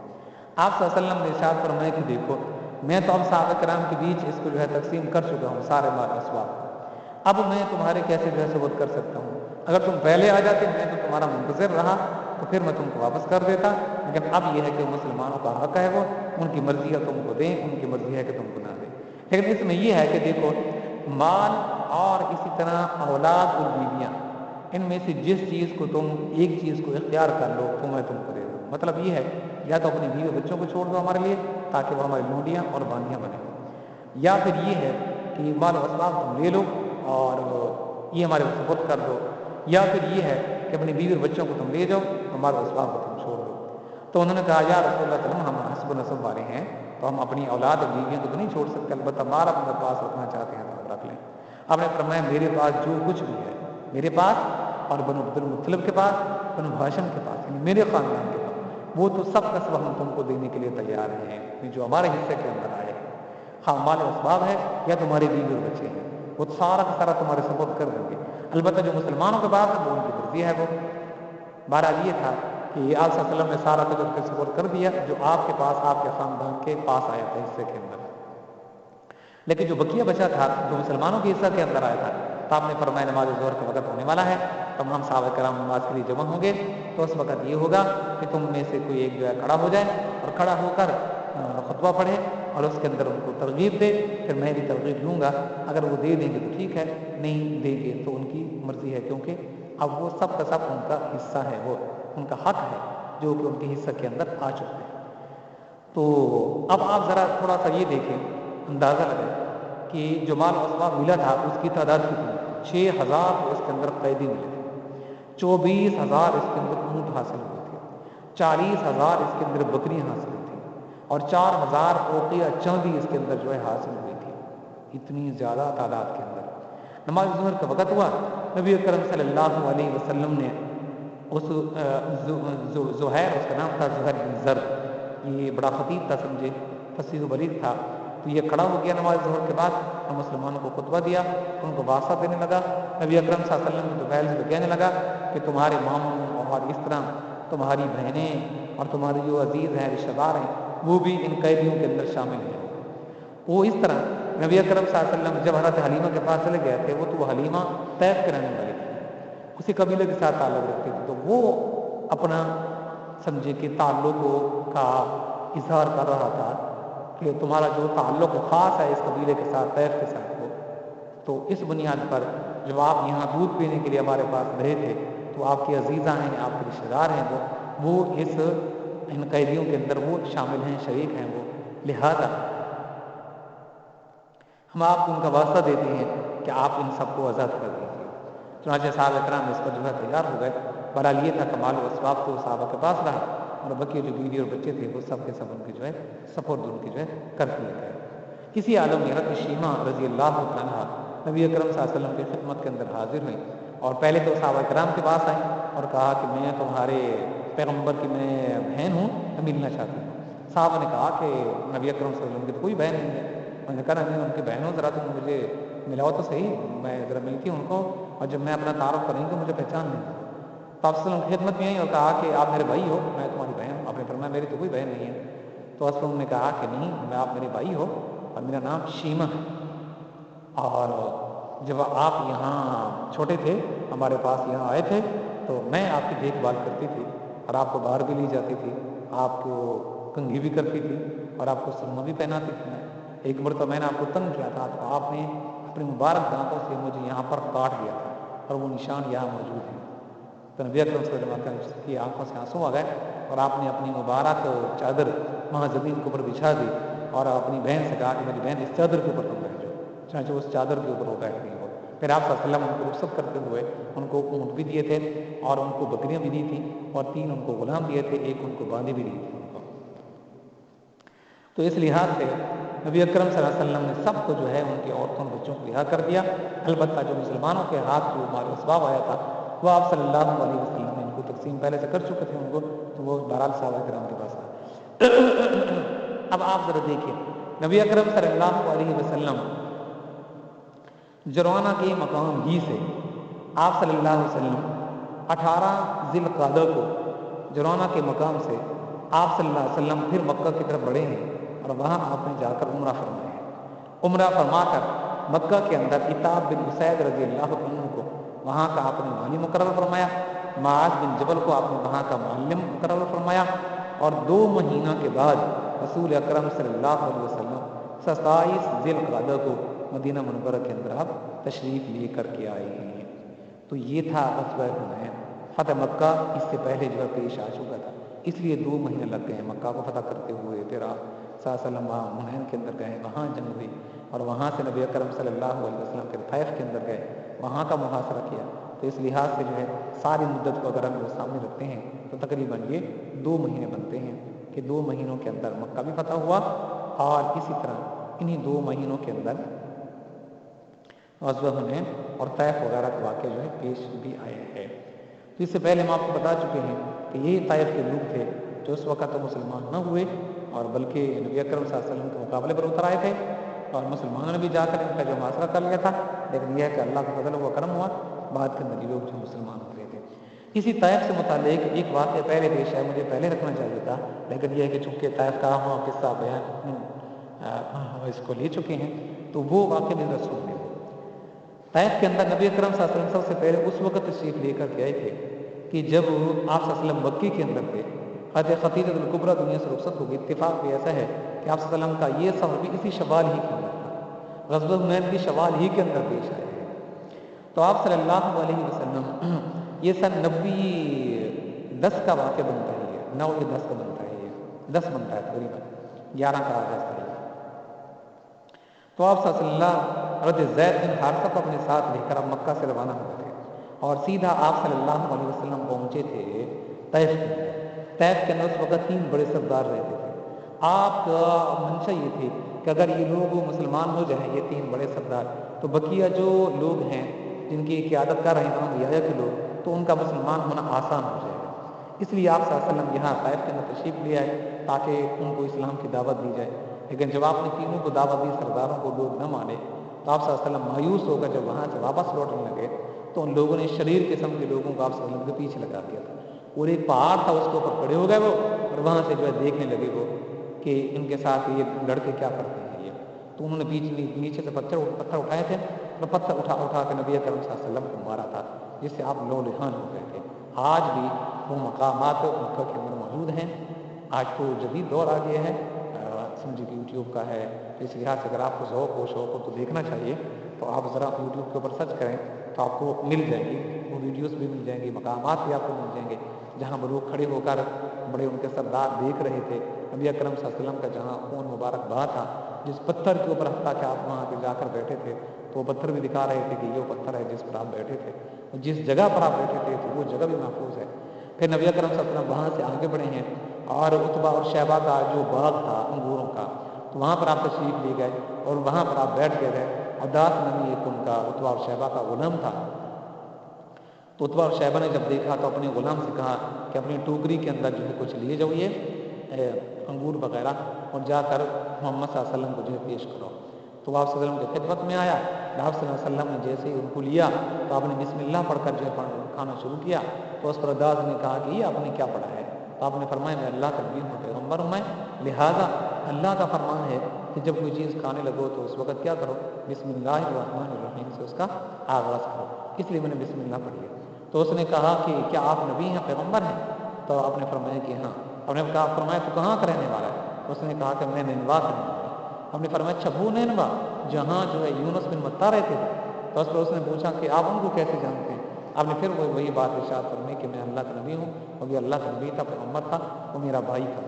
S1: آپ صلی اللہ علیہ وسلم نے ارشاد فرمایا کہ دیکھو میں تو اب صحابہ کرام کے بیچ اس کو جو ہے تقسیم کر چکا ہوں سارے مال اسباب، اب میں تمہارے کیسے جو ہے ثبوت کر سکتا ہوں، اگر تم پہلے آ جاتے میں تو تمہارا منتظر رہا تو پھر میں تم کو واپس کر دیتا، لیکن اب یہ ہے کہ مسلمانوں کا حق ہے، وہ ان کی مرضی ہے تم کو دیں، ان کی مرضی ہے کہ تم کو نہ دیں، لیکن اس میں یہ ہے کہ دیکھو مال اور اسی طرح اولاد اور بیویاں، ان میں سے جس چیز کو تم ایک چیز کو اختیار کر لو تو میں تم کو دے دوں، مطلب یہ ہے یا تو اپنی بیوی بچوں کو چھوڑ دو ہمارے لیے تاکہ وہ ہماری لونڈیاں اور باندیاں بنے، یا پھر یہ ہے کہ مال و اسباب تم لے لو اور یہ ہمارے سپرد کر دو، یا پھر یہ ہے کہ اپنی بیوی اور بچوں کو تم لے جاؤ ہمارے اسباب کو تم چھوڑ دو۔ تو انہوں نے کہا یا رسول اللہ صلی اللہ علیہ وسلم ہم حسب و نسب والے ہیں تو ہم اپنی اولاد اور بیویوں کو تو نہیں چھوڑ سکتے، البتہ مال اپنے پاس رکھنا چاہتے ہیں تو آپ رکھ لیں۔ آپ نے فرمایا میرے پاس جو کچھ بھی ہے میرے پاس اور بنو عبد المطلب کے پاس، بنو ہاشم کے پاس، یعنی میرے خاندان کے پاس، وہ تو سب کا سب ہم تم کو دینے کے لیے تیار ہیں جو ہمارے حصے کے اندر آئے۔ خواہ مال اسباب ہے یا تمہارے بیوی اور بچے ہیں، وہ سارا کا سارا تمہارے سپورٹ کر دیں گے۔ البتہ جو مسلمانوں کے پاس ہے وہ ان کی مرضی ہے۔ وہ بہرحال یہ تھا کہ آپ صلی اللہ علیہ وسلم نے سارا قدر کے سپورٹ کر دیا جو آپ کے پاس، آپ کے خاندان کے پاس آیا تھا حصے کے اندر۔ لیکن جو بقیہ بچا تھا جو مسلمانوں کے حصہ کے اندر آیا تھا، تو آپ نے فرمایا نماز ظہر کا وقت ہونے والا ہے، تمام صحابہ کرام نماز کے لیے جمع ہوں گے، تو اس وقت یہ ہوگا کہ تم میں سے کوئی ایک جو ہے کھڑا ہو جائے اور کھڑا ہو کر خطبہ پڑھے اور اس کے اندر ان کو ترغیب دے، پھر میں بھی ترغیب لوں گا، اگر وہ دے دیں گے تو ٹھیک ہے، نہیں دیں گے تو ان کی مرضی ہے، کیونکہ اب وہ سب کا سب ان کا حصہ ہے، وہ ان کا حق ہے جو کہ ان کے حصہ کے اندر آ چکا ہے۔ تو اب آپ ذرا تھوڑا سا یہ دیکھیں، اندازہ لگائیں کہ جو مال و اسباب ملا تھا اس کی تعداد کتنی؟ 6000 اس کے اندر قیدی ملے تھے، 24000 اس کے اندر اونٹ حاصل ہوئے تھے، 40000 اس کے اندر بکریاں حاصل ہوئی تھیں، اور 4000 اوقیہ چاندی اس کے اندر جو ہے حاصل ہوئی تھی۔ اتنی زیادہ تعداد کے اندر نماز ظہر کا وقت ہوا، نبی اکرم صلی اللہ علیہ وسلم نے اس زہیر، اس کا نام تھا زہیر بن زر، یہ بڑا خطیب تھا، سمجھے فصیح و بلیغ تھا، تو یہ کھڑا ہو گیا نماز ظہر کے بعد اور مسلمانوں کو خطبہ دیا، ان کو واسطہ دینے لگا۔ نبی اکرم صلی اللہ علیہ وسلم کے دوپہر سے کہنے لگا کہ تمہارے ماموں اور اس طرح تمہاری بہنیں اور تمہاری جو عزیز ہیں، رشتہ دار ہیں، وہ بھی ان قیدیوں کے اندر شامل ہیں۔ وہ اس طرح نبی اکرم صلی اللہ علیہ وسلم جب حضرت حلیمہ کے پاس چلے گئے تھے، وہ تو حلیمہ طیف کے رہنے والی تھی، اسی قبیلے کے ساتھ تعلق رکھتے تھے، تو وہ اپنا سمجھے کہ تعلق کا اظہار کر رہا تھا کہ تمہارا جو تعلق خاص ہے اس قبیلے کے ساتھ، طیف کے ساتھ ہو، تو اس بنیاد پر جب آپ یہاں دودھ پینے کے لیے ہمارے پاس رہے تھے تو آپ کی عزیزہ ہیں، آپ کے رشتہ دار ہیں، وہ ان قیدیوں کے اندر وہ شامل ہیں، شریک ہیں، وہ لہذا ہم آپ کو ان کا واسطہ دیتے ہیں کہ آپ ان سب کو آزاد کر دیجیے۔ چنانچہ صحابہ کرام اس پر جو ہے تیار ہو گئے۔ بہرحال یہ تھا کہ مال و اسباب تو صحابہ کے پاس رہا اور بقیہ جو بیوی اور بچے تھے وہ سب کے سب ان کے جو ہے سپورٹ ان کے جو ہے کر دیے گئے۔ اسی عالم میں حضرت شیمہ رضی اللہ عنہا نبی اکرم صلی اللہ علیہ وسلم کی خدمت کے اندر حاضر ہوئیں اور پہلے تو صحابہ کرام کے پاس آئیں اور کہا کہ میں تمہارے پیغمبر کی میں بہن ہوں، میں ملنا چاہتی ہوں۔ صحابہ نے کہا کہ نبی اکرم صلی اللہ علیہ وسلم کی تو کوئی بہن نہیں ہے۔ میں نے کہا نہیں ان کی بہن ہوں، ذرا تم مجھے ملاؤ تو صحیح، میں ذرا ملتی ہوں ان کو، اور جب میں اپنا تعارف کریں تو مجھے پہچان نہیں۔ تو آپ صلی اللہ علیہ وسلم کی خدمت میں آئی اور کہا کہ آپ میرے بھائی ہو، میں تمہاری بہن۔ آپ نے فرمایا میری تو کوئی بہن نہیں ہے۔ تو آپ صلی اللہ علیہ وسلم نے کہا کہ نہیں، میں آپ میرے بھائی ہو اور میرا نام شیمہ ہے، اور جب آپ یہاں چھوٹے تھے ہمارے پاس یہاں آئے تھے تو میں آپ کی دیکھ بھال کرتی تھی اور آپ کو باہر بھی لی جاتی تھی، آپ کو کنگھی بھی کرتی تھی اور آپ کو سرما بھی پہناتی تھی۔ میں ایک مرتبہ میں نے آپ کو تنگ کیا تھا تو آپ نے اپنے مبارک دانتوں سے مجھے یہاں پر کاٹ دیا تھا اور وہ نشان یہاں موجود ہیں۔ تو نبی اکرم صلی اللہ علیہ وسلم کی آنکھوں سے آنسو آ گئے اور آپ نے اپنی مبارک چادر وہاں زمین کے اوپر بچھا دی اور اپنی بہن سے کہا کہ میری بہن اس چادر کے اوپر تم بیٹھ جاؤ۔ چنانچہ اس چادر کے اوپر وہ بیٹھ گئی ہو۔ پھر آپ صلی اللہ علیہ وسلم ان کو رخصت کرتے ہوئے ان کو اونٹ بھی دیے تھے اور ان کو بکریاں بھی دی تھیں اور 3 ان کو غلام دیے تھے، 1 ان کو باندھی بھی دی تھی ان کو۔ تو اس لحاظ سے نبی اکرم صلی اللہ علیہ وسلم نے سب کو جو ہے ان کی عورتوں بچوں کو رہا کر دیا۔ البتہ جو مسلمانوں کے ہاتھ جو مال و اسباب آیا تھا وہ آپ صلی اللہ علیہ وسلم نے ان کو تقسیم پہلے سے کر چکے تھے ان کو، تو وہ بہرحال صحابہ کرام کے پاس آئے۔ اب آپ ذرا دیکھیں نبی اکرم صلی اللہ علیہ وسلم جرانہ کے مقام ہی سے آپ صلی اللہ علیہ وسلم 18 ذی القعدہ کو جرانہ کے مقام سے آپ صلی اللہ علیہ وسلم پھر مکہ کی طرف بڑھے ہیں اور وہاں آپ نے جا کر عمرہ فرمایا ہے۔ عمرہ فرما کر مکہ کے اندر عتاب بن اسید رضی اللہ عنہ کو وہاں کا آپ نے والی مقرر فرمایا، معاذ بن جبل کو آپ نے وہاں کا معلم مقرر فرمایا، اور 2 مہینہ کے بعد رسول اکرم صلی اللہ علیہ وسلم 27 ذی القعدہ کو مدینہ منورہ کے اندر آپ تشریف لے کر کے آئے ہیں۔ تو یہ تھا غزوہ حنین۔ فتح مکہ اس سے پہلے جو ہے پیش آ چکا تھا، اس لیے 2 مہینے لگ گئے مکہ کو فتح کرتے ہوئے۔ پھر آپ صلی اللہ علیہ وسلم وہاں حنین کے اندر گئے، وہاں جنگ ہوئی، اور وہاں سے نبی اکرم صلی اللہ علیہ وسلم پھر طائف کے اندر گئے، وہاں کا محاصرہ کیا۔ تو اس لحاظ سے جو ہے ساری مدت کو اگر ہم وہ سامنے رکھتے ہیں تو تقریباً یہ 2 مہینے بنتے ہیں کہ 2 مہینوں کے اندر مکہ بھی فتح ہوا، اور اسی طرح انہی 2 مہینوں کے اندر غزوہ حنین اور طائف وغیرہ کے واقعے جو ہے پیش بھی آئے ہیں۔ تو اس سے پہلے ہم آپ کو بتا چکے ہیں کہ یہ طائف کے لوگ تھے جو اس وقت تو مسلمان نہ ہوئے اور بلکہ نبی اکرم صلی اللہ علیہ وسلم کے مقابلے پر اتر آئے تھے، اور مسلمانوں نے بھی جا کر ان کا جو محاصرہ کر لیا تھا، لیکن یہ ہے کہ اللہ کا فضل ہوا، کرم ہوا، بعد کے اندر یہ لوگ جو مسلمان ہوئے تھے۔ اسی طائف سے متعلق ایک واقعہ پہلے پیش ہے، مجھے پہلے رکھنا چاہیے تھا، لیکن یہ ہے کہ چونکہ طائف کا ہوا قصہ بیان اس کو لے چکے ہیں تو وہ واقعہ بھی رسول میں طائف کے اندر نبی اکرم صلی اللہ علیہ وسلم سب سے پہلے اس وقت تشریف لے کر کے آئے تھے کہ جب آپ صلی اللہ علیہ وسلم مکی کے اندر تھے۔ حضرت خدیجہ الکبریٰ دنیا سے رخصت ہو گئی۔ اتفاق بھی ایسا ہے کہ آپ صلی اللہ علیہ وسلم کا یہ سفر بھی اسی شوال ہی کے اندر تھا، غزوہ حنین کی شوال ہی کے اندر پیش آئے ہیں۔ تو آپ صلی اللہ علیہ وسلم یہ سن 10 کا واقعہ بنتا ہی ہے، 9 یا 10 کا بنتا ہے، یہ 10 بنتا ہے تقریباً، 11 کا آغاز ہے۔ تو آپ صلی اللہ علیہ وسلم حضرت زید بن حارثہ کو اپنے ساتھ لے کر اب مکہ سے روانہ ہوئے تھے اور سیدھا آپ صلی اللہ علیہ وسلم پہنچے تھے طائف کے اندر۔ طائف کے اندر اس وقت 3 بڑے سردار رہتے تھے۔ آپ کا منشا یہ تھی کہ اگر یہ لوگ مسلمان ہو جائیں، یہ 3 بڑے سردار، تو بقیہ جو لوگ ہیں جن کی قیادت کر رہے ہیں امام یحییٰ کے لوگ، تو ان کا مسلمان ہونا آسان ہو جائے گا۔ اس لیے آپ صلی اللہ علیہ وسلم یہاں طائف کے اندر تشریف لے آئے تاکہ ان کو اسلام کی دعوت دی جائے۔ لیکن جب آپ نے تینوں کو دعوت دی، سرداروں کو لوگ نہ مانے، تو آپ صلی اللہ علیہ وسلم مایوس ہو کر جب وہاں سے واپس لوٹنے لگے تو ان لوگوں نے شریر قسم کے لوگوں کو آپ صلی اللہ علیہ وسلم کے پیچھے لگا دیا تھا، اور ایک پہاڑ تھا اس کے اوپر کھڑے ہو گئے وہ، اور وہاں سے جو ہے دیکھنے لگے وہ کہ ان کے ساتھ یہ لڑکے کیا کرتے ہیں۔ یہ تو انہوں نے نیچے سے پتھر اٹھائے تھے اور پتھر اٹھا کے نبی اکرم صلی اللہ علیہ وسلم کو مارا تھا، جس سے آپ لو لہان ہو گئے تھے۔ آج بھی وہ مقامات مکہ کے اندر موجود ہیں۔ آج تو جدید دور آ گیا ہے، سمجھے کہ یوٹیوب کا ہے، اس لحاظ سے اگر آپ کو ذوق ہو تو دیکھنا چاہیے، تو آپ ذرا یوٹیوب کے اوپر سرچ کریں تو آپ کو مل جائیں گی، وہ ویڈیوز بھی مل جائیں گی، مقامات بھی آپ کو مل جائیں گے جہاں وہ لوگ کھڑے ہو کر بڑے ان کے سردار دیکھ رہے تھے نبی اکرم صلی اللہ علیہ وسلم کا جہاں خون مبارک بہا تھا، جس پتھر کے اوپر حتیٰ کہ آپ وہاں پہ جا کر بیٹھے تھے تو وہ پتھر بھی دکھا رہے تھے کہ یہ وہ پتھر ہے جس پر آپ بیٹھے تھے، اور جس جگہ پر آپ بیٹھے تھے تو وہ جگہ بھی محفوظ ہے۔ پھر نبی اکرم صلی اللہ علیہ وسلم وہاں سے آگے بڑھے ہیں اور عتبہ اور شیبہ کا جو باغ تھا انگوروں کا، تو وہاں پر آپ تشریف لے گئے اور وہاں پر آپ بیٹھ گئے اور داس نمی ایک ان کا عتبہ اور شیبہ کا غلام تھا۔ تو عتبہ اور شیبہ نے جب دیکھا تو اپنے غلام سے کہا کہ اپنی ٹوکری کے اندر جو ہے کچھ لیے جاؤ یہ انگور وغیرہ، اور جا کر محمد صلی اللہ علیہ وسلم کو جو ہے پیش کرو۔ تو آپ صلی اللہ علیہ وسلم کی خدمت میں آیا، آپ صلی اللہ علیہ وسلم نے جیسے ہی ان کو لیا تو آپ نے بسم اللہ پڑھ کر جو ہے کھانا شروع کیا۔ تو اس پر داس نے کہا کہ یہ آپ نے کیا پڑھا ہے؟ تو آپ نے فرمایا میں اللہ کا نبی ہوں، پیغمبر ہوں میں، لہٰذا اللہ کا فرمان ہے کہ جب کوئی چیز کھانے لگو تو اس وقت کیا کرو؟ بسم اللہ الرحمن الرحیم سے اس کا آغاز کرو، اس لیے میں نے بسم اللہ پڑھی ہے۔ تو اس نے کہا کہ کیا آپ نبی ہیں، پیغمبر ہیں؟ تو آپ نے فرمایا کہ ہاں۔ آپ نے کہا فرمایا تو کہاں کا رہنے والا ہے؟ تو اس نے کہا کہ میں نینوا کا رہنے والا ہوں۔ ہم نے فرمایا اچھا وہ نینوا جہاں جو ہے یونس بن متا رہتے تھے؟ تو اس پر اس نے پوچھا کہ آپ ان کو کیسے جانتے ہیں؟ آپ نے پھر وہی بات ارشاد فرمائی کہ میں اللہ کا نبی ہوں، اور یہ اللہ کا نبی تھا، پیغمبر تھا، وہ میرا بھائی تھا۔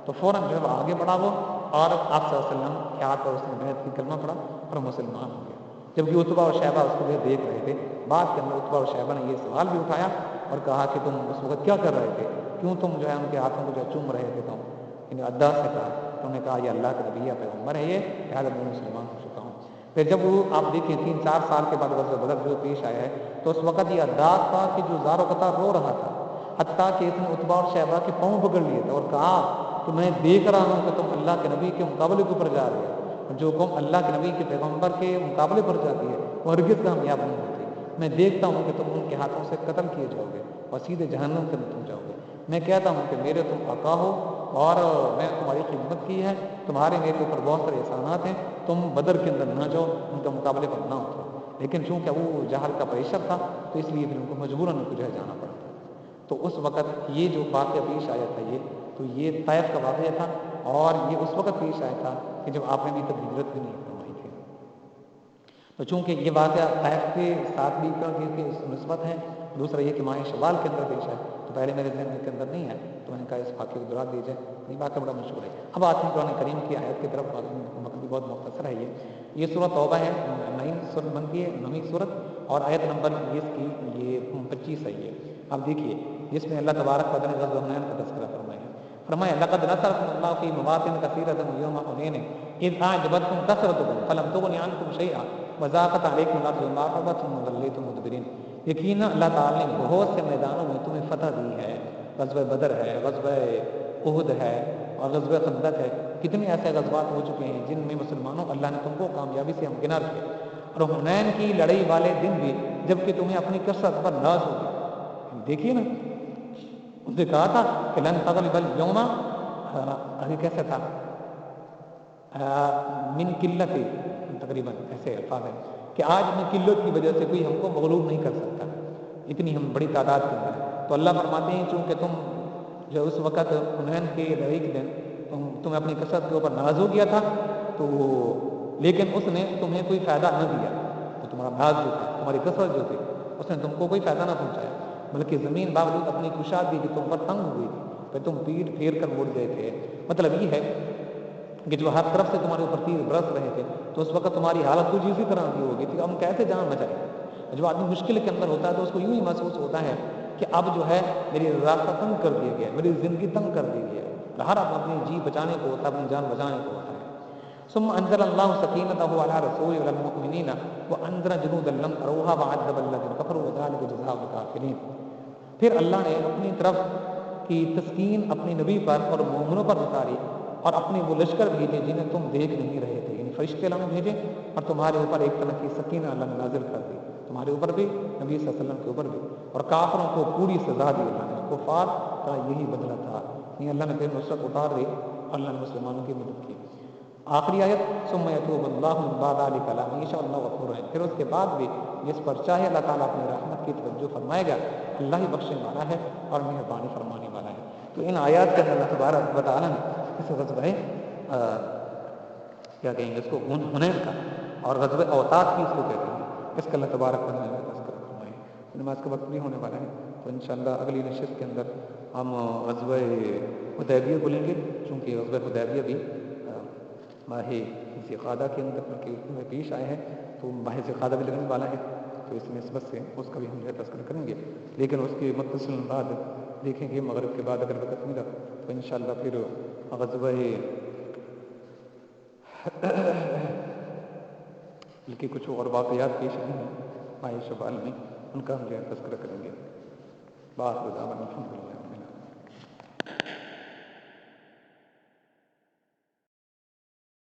S1: تو فوراً جو ہے وہ آگے بڑھا وہ، اور آپ صلی اللہ علیہ وسلم کے ہاتھ پر اس نے بیعت کی، کلمہ پڑھا اور مسلمان ہو گیا۔ جبکہ عتبہ اور شیبہ اس کو دیکھ رہے تھے۔ بعد کے اندر عتبہ اور شیبہ نے یہ سوال بھی اٹھایا اور کہا کہ تم اس وقت کیا کر رہے تھے؟ کیوں تم جو ہے ان کے ہاتھوں کو جو چوم رہے تھے؟ تم انہیں ادا سے کہا تو انہوں نے کہا یہ اللہ کا نبی ہے، پیغمبر ہے، یہ لہٰذا میں مسلمان ہو چکا ہوں۔ پھر جب وہ آپ دیکھیں 3-4 سال کے بعد غزوہ بدر جو پیش آیا ہے تو اس وقت یہ عداد تھا کہ جو زار و قطار رو رہا تھا، حتیٰ کہ اس نے عتبہ اور شیبہ کے پاؤں پکڑ لیے تھے اور کہا کہ میں دیکھ رہا ہوں کہ تم اللہ کے نبی کے مقابلے کے اوپر جا رہے ہو، جو قوم اللہ کے نبی کے پیغمبر کے مقابلے پر جاتی ہے وہ ہرگز کامیاب نہیں ہوتی۔ میں دیکھتا ہوں کہ تم ان کے ہاتھوں سے قتل کیے جاؤ گے اور سیدھے جہنم کے اندر تم جاؤ گے۔ میں کہتا ہوں کہ میرے تم آقا ہو اور میں تمہاری خدمت کی ہے، تمہارے میرے اوپر بہت سارے احسانات ہیں، تم بدر کے اندر نہ جاؤ، ان کے مقابلے پر نہ اترو۔ لیکن چونکہ وہ جہل کا پریشر تھا تو اس لیے پھر ان کو مجبوراً جو ہے جانا پڑا تھا۔ تو اس وقت یہ جو واقعہ پیش آیا تھا یہ طائف کا واقعہ تھا، اور یہ اس وقت پیش آیا تھا کہ جب آپ نے ابھی تک ہجرت بھی نہیں فرمائی تھی۔ تو چونکہ یہ واقعہ طائف کے ساتھ بھی نسبت ہے، دوسرا یہ کہ ماہ شوال کے اندر پیش ہے، تو پہلے میرے ذہن کے اندر نہیں ہے تو میں نے کہا اس واقعے کو دہرا دی جائے، یہ واقعہ بڑا مشہور ہے۔ اب آتے ہیں قرآن کریم کی آیت کی طرف، مقدمہ بہت مختصر ہے یہ سورۃ توبہ ہے، 9 سورت بنتی ہے، 9ویں سورت، اور آیت نمبر اس کی یہ 25 ہے یہ۔ اب دیکھیے جس میں اللہ تبارک و تعالیٰ نے غزوہ حنین کا تذکرہ فرمایا لقد نصرکم اللہ فی مواطن کثیرۃ یوم حنین اذ اعجبتکم کثرتکم فلم تغن عنکم شیئا وضاقت علیکم الارض بما رحبت ثم وليتم مدبرین۔ یقینا اللہ تعالیٰ نے بہت سے میدانوں میں تمہیں فتح دی ہے، غزوہ بدر ہے، غزوہ احد ہے اور غزوہ خندق ہے، کتنے ایسے غزوات ہو چکے ہیں جن میں مسلمانوں اللہ نے تم کو کامیابی سے ہمکنار کیا. اور حنین کی لڑائی والے دن بھی جب کہ تمہیں اپنی کثرت پر ناز ہوگی. دیکھیے نا، اس نے کہا تھا کہ لن تغلب اليوم، ابھی کیسے تھا، من قلت، تقریباً ایسے الفاظ ہیں کہ آج میں قلت کی وجہ سے کوئی ہم کو مغلوب نہیں کر سکتا، اتنی ہم بڑی تعداد کے اندر. تو اللہ فرماتے ہیں چونکہ تم جو اس وقت حنین کے لڑائی کے دن تمہیں اپنی کثرت کے اوپر ناز ہو گیا تھا، تو لیکن اس نے تمہیں کوئی فائدہ نہ دیا. تو تمہارا ناز جو تھا، تمہاری کثرت جو تھی، اس نے تم کو کوئی فائدہ نہ پہنچایا، بلکہ زمین باوجود اپنی کشادگی کی تم پر تنگ ہوئی تھی، پھر تم پیٹ پھیر کر مڑ گئے تھے. مطلب یہ ہے کہ جو ہر طرف سے تمہارے اوپر تیر برس رہے تھے تو اس وقت تمہاری حالت کچھ اسی طرح کی ہوگی تھی. ہم کیسے جان بچائیں؟ جو آدمی مشکل کے اندر ہوتا ہے تو اس کو یوں ہی محسوس ہوتا ہے کہ اب جو ہے میری راستہ تنگ کر دیا گیا، میری زندگی تنگ کر دی گئی ہے. ہر آدمی اپنی جی بچانے کو ہوتا ہے، اپنی جان بچانے کو ہوتا ہے. ثم انزل الله سكينته على رسوله وعلى المؤمنين وانذر جنودا لم تروها وعذب الذين كفروا وذلك جزاء الكافرين. پھر اللہ نے اپنی طرف کی تسکین اپنی نبی پر اور مومنوں پر اتاری اور اپنے وہ لشکر بھیجے جنہیں تم دیکھ نہیں رہے تھے. یعنی فرشتے اللہ نے بھیجے اور تمہارے اوپر ایک طرح کی سکینہ اللہ نے نازل کر دی، تمہارے اوپر بھی، نبی صلی اللہ علیہ وسلم کے اوپر بھی. اور کافروں کو پوری سزا دی اللہ نے. کفار کا یہی بدلہ تھا. یہ اللہ نے پھر نصرت اتار دی، اللہ نے مسلمانوں کی مدد کی. آخری آیت ثم يتوب الله من بعد ذلك على من يشاء والله غفور رحیم. پھر اس کے بعد بھی جس پر چاہے اللہ تعالیٰ اپنی رحمت کی توجہ فرمائے گا، اللہ ہی بخشنے والا ہے اور مہربانی فرمانے والا ہے. تو ان آیات کے اندر اللہ تبارک و تعالیٰ نے اس غزوہ کیا کہیں گے اس کو حنین کا اور غزوہ اوتاد کی اس کو کہتے ہیں، اس کا اللہ تبارک و تعالیٰ نے تذکرہ فرمائے. نماز کا وقت بھی ہونے والا ہے، تو انشاءاللہ اگلی نشست کے اندر ہم غزوہ حدیبیہ کو لیں گے، چونکہ غزوہ حدیبیہ بھی ماہ ذوالقعدہ کے اندر پیش آئے ہیں، تو ماہ ذوالقعدہ بھی لگنے والا ہے. تو اس نسبت سے اس کا بھی ہم جو ہے تذکرہ کریں گے. لیکن اس کے متصل بعد دیکھیں گے مغرب کے بعد اگر وقت ملا تو انشاءاللہ پھر غزوہ بلکہ کچھ اور واقعات پیش آئے ہیں ماہ شوال میں، ان کا ہم جو ہے تذکرہ کریں گے. بات الحمد للہ.